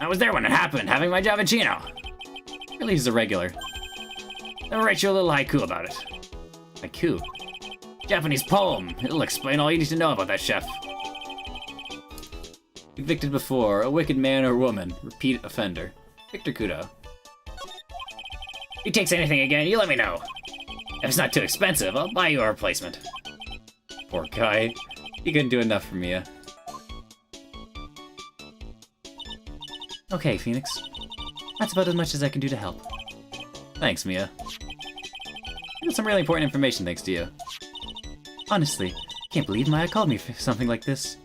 I was there when it happened, having my Javicino. Really, he's a regular. I'll write you a little haiku about it. Haiku. Japanese poem. It'll explain all you need to know about that chef. Convicted before, a wicked man or woman. Repeat offender. Victor Kudo. If he takes anything again, you let me know. If it's not too expensive, I'll buy you a replacement. Poor guy. He couldn't do enough for Mia. Okay, Phoenix. That's about as much as I can do to help. Thanks, Mia. I got some really important information thanks to you. Honestly, can't believe Maya called me for something like this.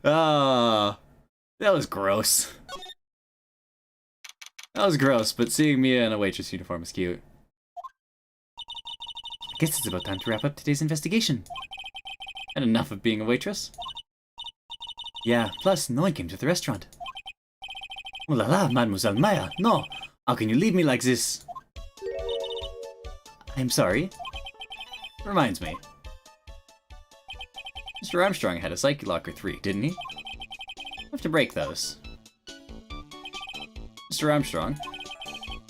Ah, that was gross. That was gross, but seeing Mia in a waitress uniform is cute. I guess it's about time to wrap up today's investigation. And enough of being a waitress. Yeah, plus no one came to the restaurant. Oh la la, Mademoiselle Maya, no! How can you leave me like this? I'm sorry. Reminds me. Mr. Armstrong had a Psyche Locker 3, didn't he? I have to break those. Mr. Armstrong,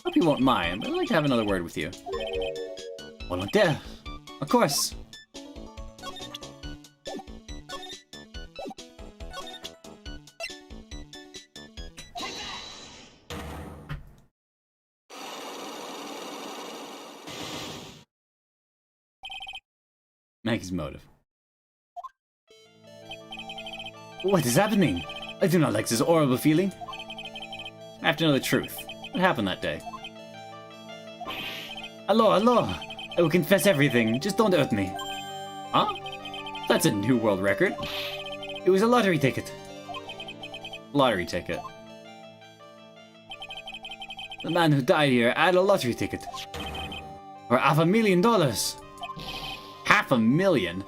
hope you won't mind, but I'd like to have another word with you. Volontaire. Of course. Maggie's motive. What is happening? I do not like this horrible feeling. I have to know the truth. What happened that day? Hello, hello. I will confess everything. Just don't hurt me. Huh? That's a new world record. It was a lottery ticket. Lottery ticket. The man who died here had a lottery ticket. For $500,000. $500,000?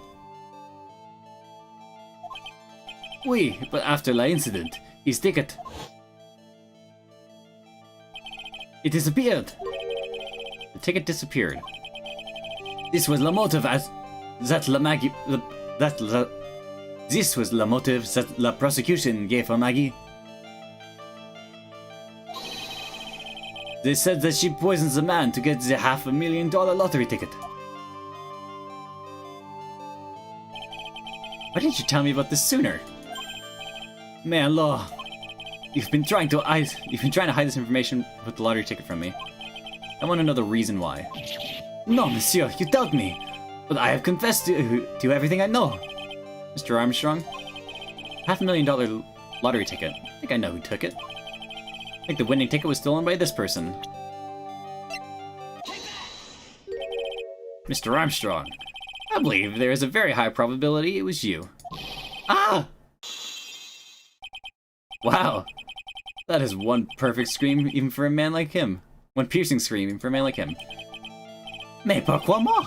Oui, but after the incident, his ticket... it disappeared. The ticket disappeared. This was the motive as... that la Maggie... this was the motive that the prosecution gave for Maggie. They said that she poisoned the man to get the $500,000 lottery ticket. Why didn't you tell me about this sooner? Man, law. You've been trying to hide this information with the lottery ticket from me. I want to know the reason why. No, monsieur, you doubt me. But I have confessed to everything I know. Mr. Armstrong? $500,000 lottery ticket. I think I know who took it. I think the winning ticket was stolen by this person. Mr. Armstrong, I believe there is a very high probability it was you. Ah! Wow. That is one perfect scream even for a man like him. One piercing scream even for a man like him. Mais pourquoi moi?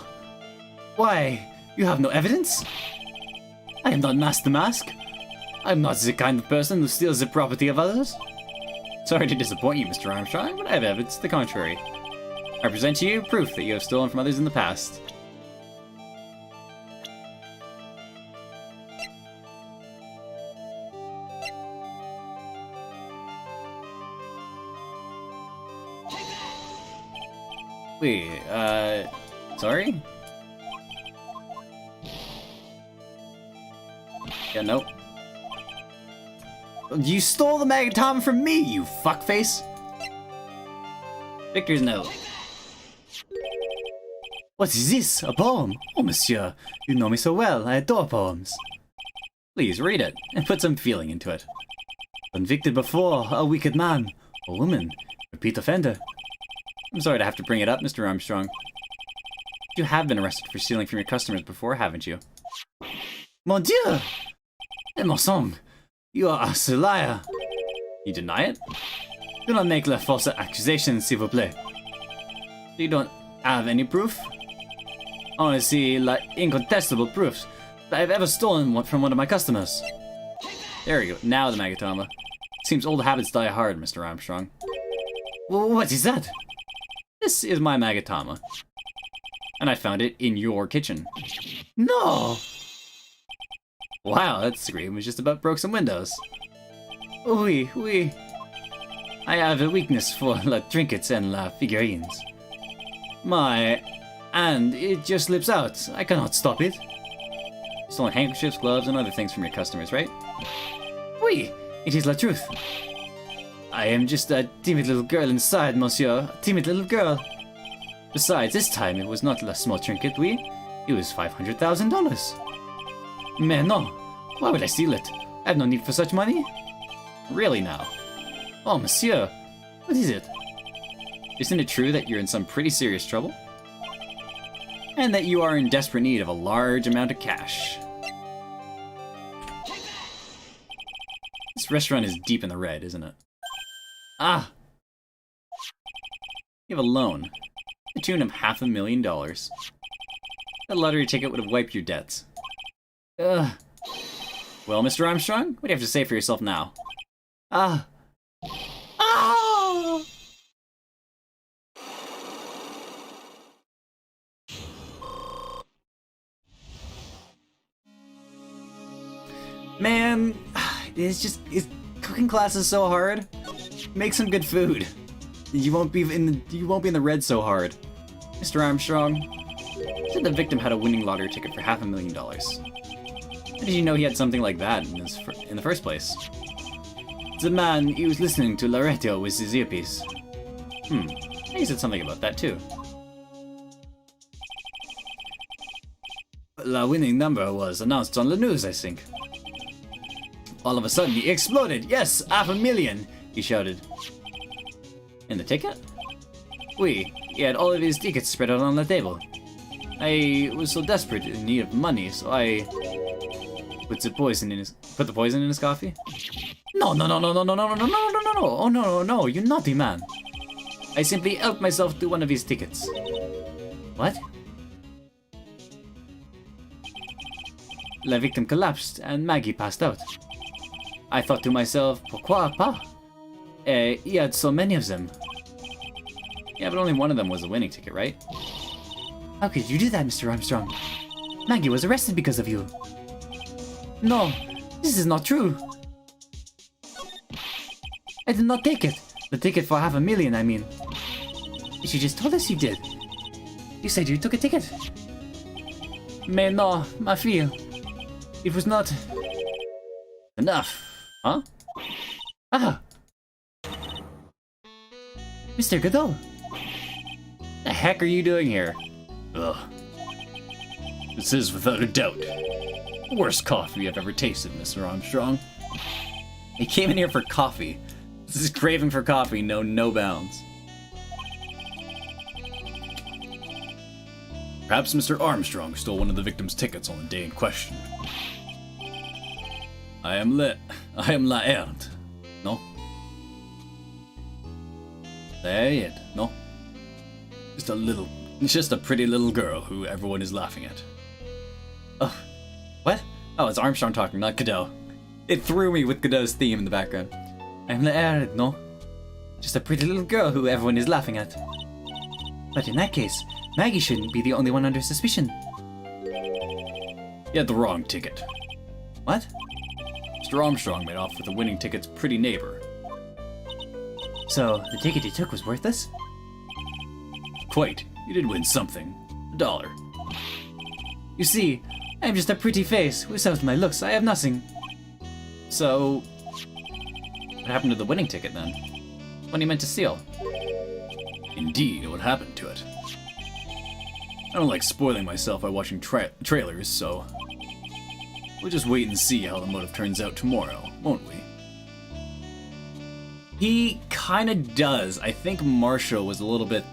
Why, you have no evidence? I am not Master Mask. I am not the kind of person who steals the property of others. Sorry to disappoint you, Mr. Armstrong, but I have evidence to the contrary. I present to you proof that you have stolen from others in the past. Wait, sorry? Yeah, nope. You stole the magneton from me, you fuckface! Victor's note. What is this? A poem? Oh, monsieur, you know me so well. I adore poems. Please read it and put some feeling into it. Convicted before, a wicked man, a woman, repeat offender. I'm sorry to have to bring it up, Mr. Armstrong. You have been arrested for stealing from your customers before, haven't you? Mon Dieu! Emerson, you are a liar. You deny it? Do not make la false accusation, s'il vous plaît. You don't have any proof? I want to see la incontestable proofs that I've ever stolen one from one of my customers. There we go. Now the Magatama. Seems old habits die hard, Mr. Armstrong. What is that? This is my Magatama. And I found it in your kitchen. No! Wow, that scream was just about broke some windows. Oui. I have a weakness for la trinkets and la figurines. And it just slips out. I cannot stop it. Stolen handkerchiefs, gloves, and other things from your customers, right? Oui, it is la truth. I am just a timid little girl inside, monsieur. A timid little girl. Besides, this time it was not a small trinket, oui? It was $500,000. Mais non. Why would I steal it? I have no need for such money. Really now? Oh, monsieur. What is it? Isn't it true that you're in some pretty serious trouble? And that you are in desperate need of a large amount of cash. This restaurant is deep in the red, isn't it? Ah! You have a loan. To the tune of $500,000. That lottery ticket would have wiped your debts. Ugh. Well, Mr. Armstrong, what do you have to say for yourself now? Ah! Man, cooking class is so hard. Make some good food. You won't be in the red so hard. Mr. Armstrong said the victim had a winning lottery ticket for $500,000. How did you know he had something like that in the first place? The man, he was listening to la radio with his earpiece. He said something about that too. The winning number was announced on the news, I think. All of a sudden, he exploded. Yes, $500,000, he shouted. And the ticket? Oui, he had all of his tickets spread out on the table. I was so desperate in need of money, so I put the poison in his coffee. No, oh no, you naughty man. I simply helped myself to one of his tickets. What? The victim collapsed and Maggie passed out. I thought to myself, pourquoi pas? He had so many of them. Yeah, but only one of them was a winning ticket, right? How could you do that, Mr. Armstrong? Maggie was arrested because of you. No, this is not true. I did not take it. The ticket for $500,000, I mean. You just told us you did. You said you took a ticket. Mais non, ma fille. It was not enough. Huh? Ah! Mr. Godot! The heck are you doing here? Ugh. This is without a doubt the worst coffee I've ever tasted, Mr. Armstrong. He came in here for coffee. This is craving for coffee, no bounds. Perhaps Mr. Armstrong stole one of the victim's tickets on the day in question. I am la Erde, no? There it, no? Just a pretty little girl who everyone is laughing at. Oh, what? Oh, it's Armstrong talking, not Godot. It threw me with Godot's theme in the background. I'm la Erde, no? Just a pretty little girl who everyone is laughing at. But in that case, Maggie shouldn't be the only one under suspicion. You had the wrong ticket. What? Mr. Armstrong made off with the winning ticket's pretty neighbor. So, the ticket he took was worthless? Quite. You did win something. $1. You see, I am just a pretty face. Without my looks, I have nothing. So, what happened to the winning ticket then? What he meant to steal? Indeed, what happened to it? I don't like spoiling myself by watching trailers, so We'll just wait and see how the motive turns out tomorrow, won't we? He kinda does. I think Marshall was a little bit,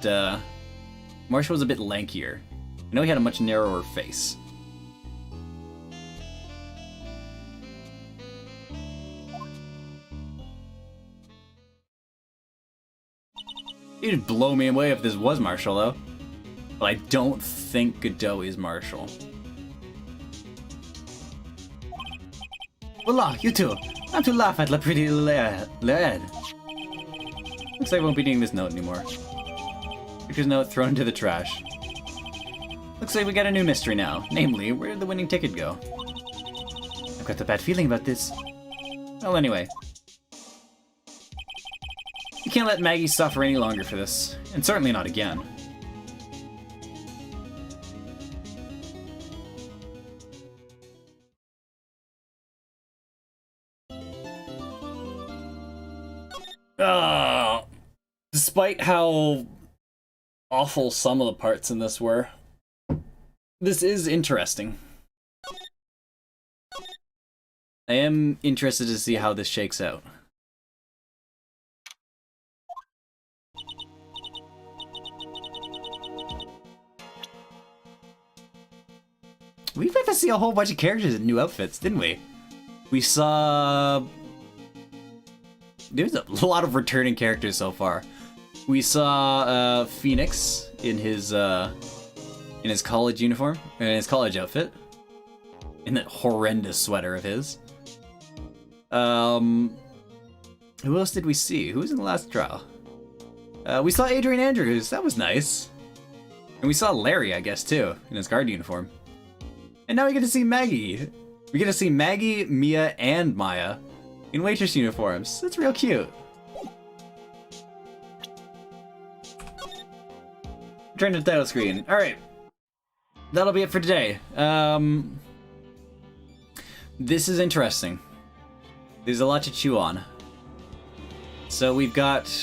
Marshall was a bit lankier. I know he had a much narrower face. You'd blow me away if this was Marshall, though. But I don't think Godot is Marshall. Voila, you two! Time to laugh at La Pretty Lad. Looks like I won't be needing this note anymore. Picture's note thrown into the trash. Looks like we got a new mystery now. Namely, where did the winning ticket go? I've got a bad feeling about this. Well, anyway. You can't let Maggie suffer any longer for this. And certainly not again. Despite how awful some of the parts in this were, this is interesting. I am interested to see how this shakes out. We got to see a whole bunch of characters in new outfits, didn't we? We saw... There's a lot of returning characters so far. We saw Phoenix in his college uniform, in his college outfit, in that horrendous sweater of his. Who else did we see? Who was in the last trial? We saw Adrian Andrews. That was nice. And we saw Larry, I guess, too, in his guard uniform. And now we get to see Maggie. We get to see Maggie, Mia, and Maya in waitress uniforms. That's real cute. Turn to the title screen. Alright. That'll be it for today. This is interesting. There's a lot to chew on. So we've got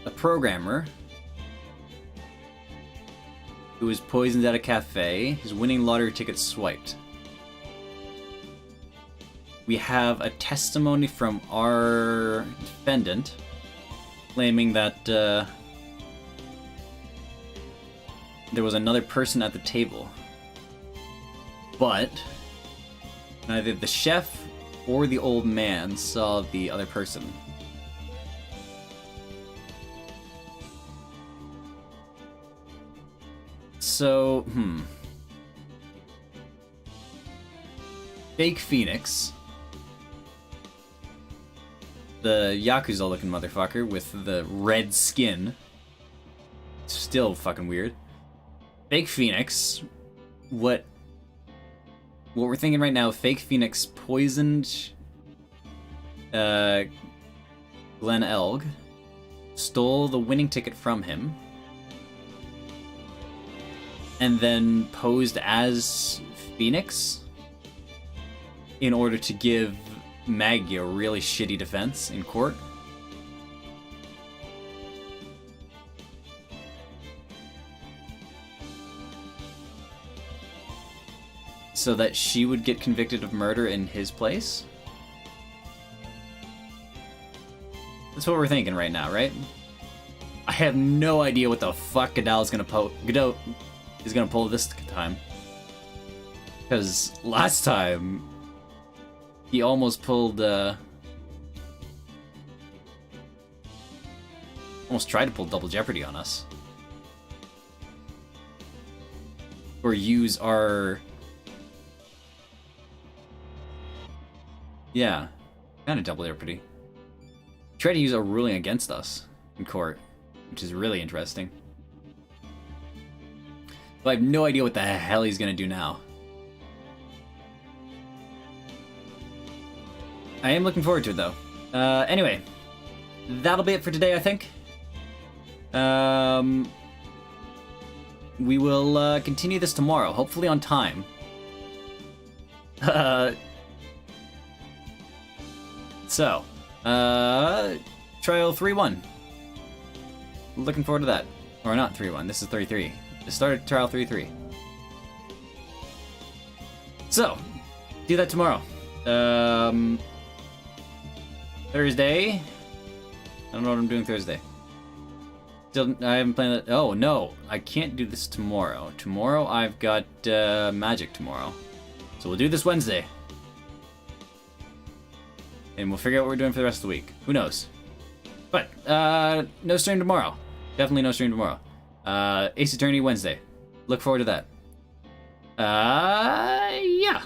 a programmer who was poisoned at a cafe. His winning lottery ticket swiped. We have a testimony from our defendant claiming that there was another person at the table. But neither the chef or the old man saw the other person. So, Fake Phoenix, the Yakuza-looking motherfucker with the red skin, still fucking weird. Fake Phoenix, what we're thinking right now, Fake Phoenix poisoned Glenn Elg, stole the winning ticket from him, and then posed as Phoenix in order to give Maggie a really shitty defense in court. So that she would get convicted of murder in his place? That's what we're thinking right now, right? I have no idea what the fuck Godot is gonna pull this time. Because last time, he almost pulled, almost tried to pull Double Jeopardy on us. Or use our... Yeah, kind of Double Jeopardy. Tried to use a ruling against us in court, which is really interesting. But I have no idea what the hell he's gonna do now. I am looking forward to it, though. Anyway, that'll be it for today, I think. We will continue this tomorrow, hopefully on time. So, trial 3-1. Looking forward to that. Or not 3-1, this is 3-3. Just started trial 3-3. So, do that tomorrow. Thursday. I don't know what I'm doing Thursday. Still, I haven't planned that. Oh no, I can't do this tomorrow. Tomorrow I've got magic tomorrow, so we'll do this Wednesday, and we'll figure out what we're doing for the rest of the week. Who knows? But no stream tomorrow. Definitely no stream tomorrow. Ace Attorney Wednesday. Look forward to that. Yeah.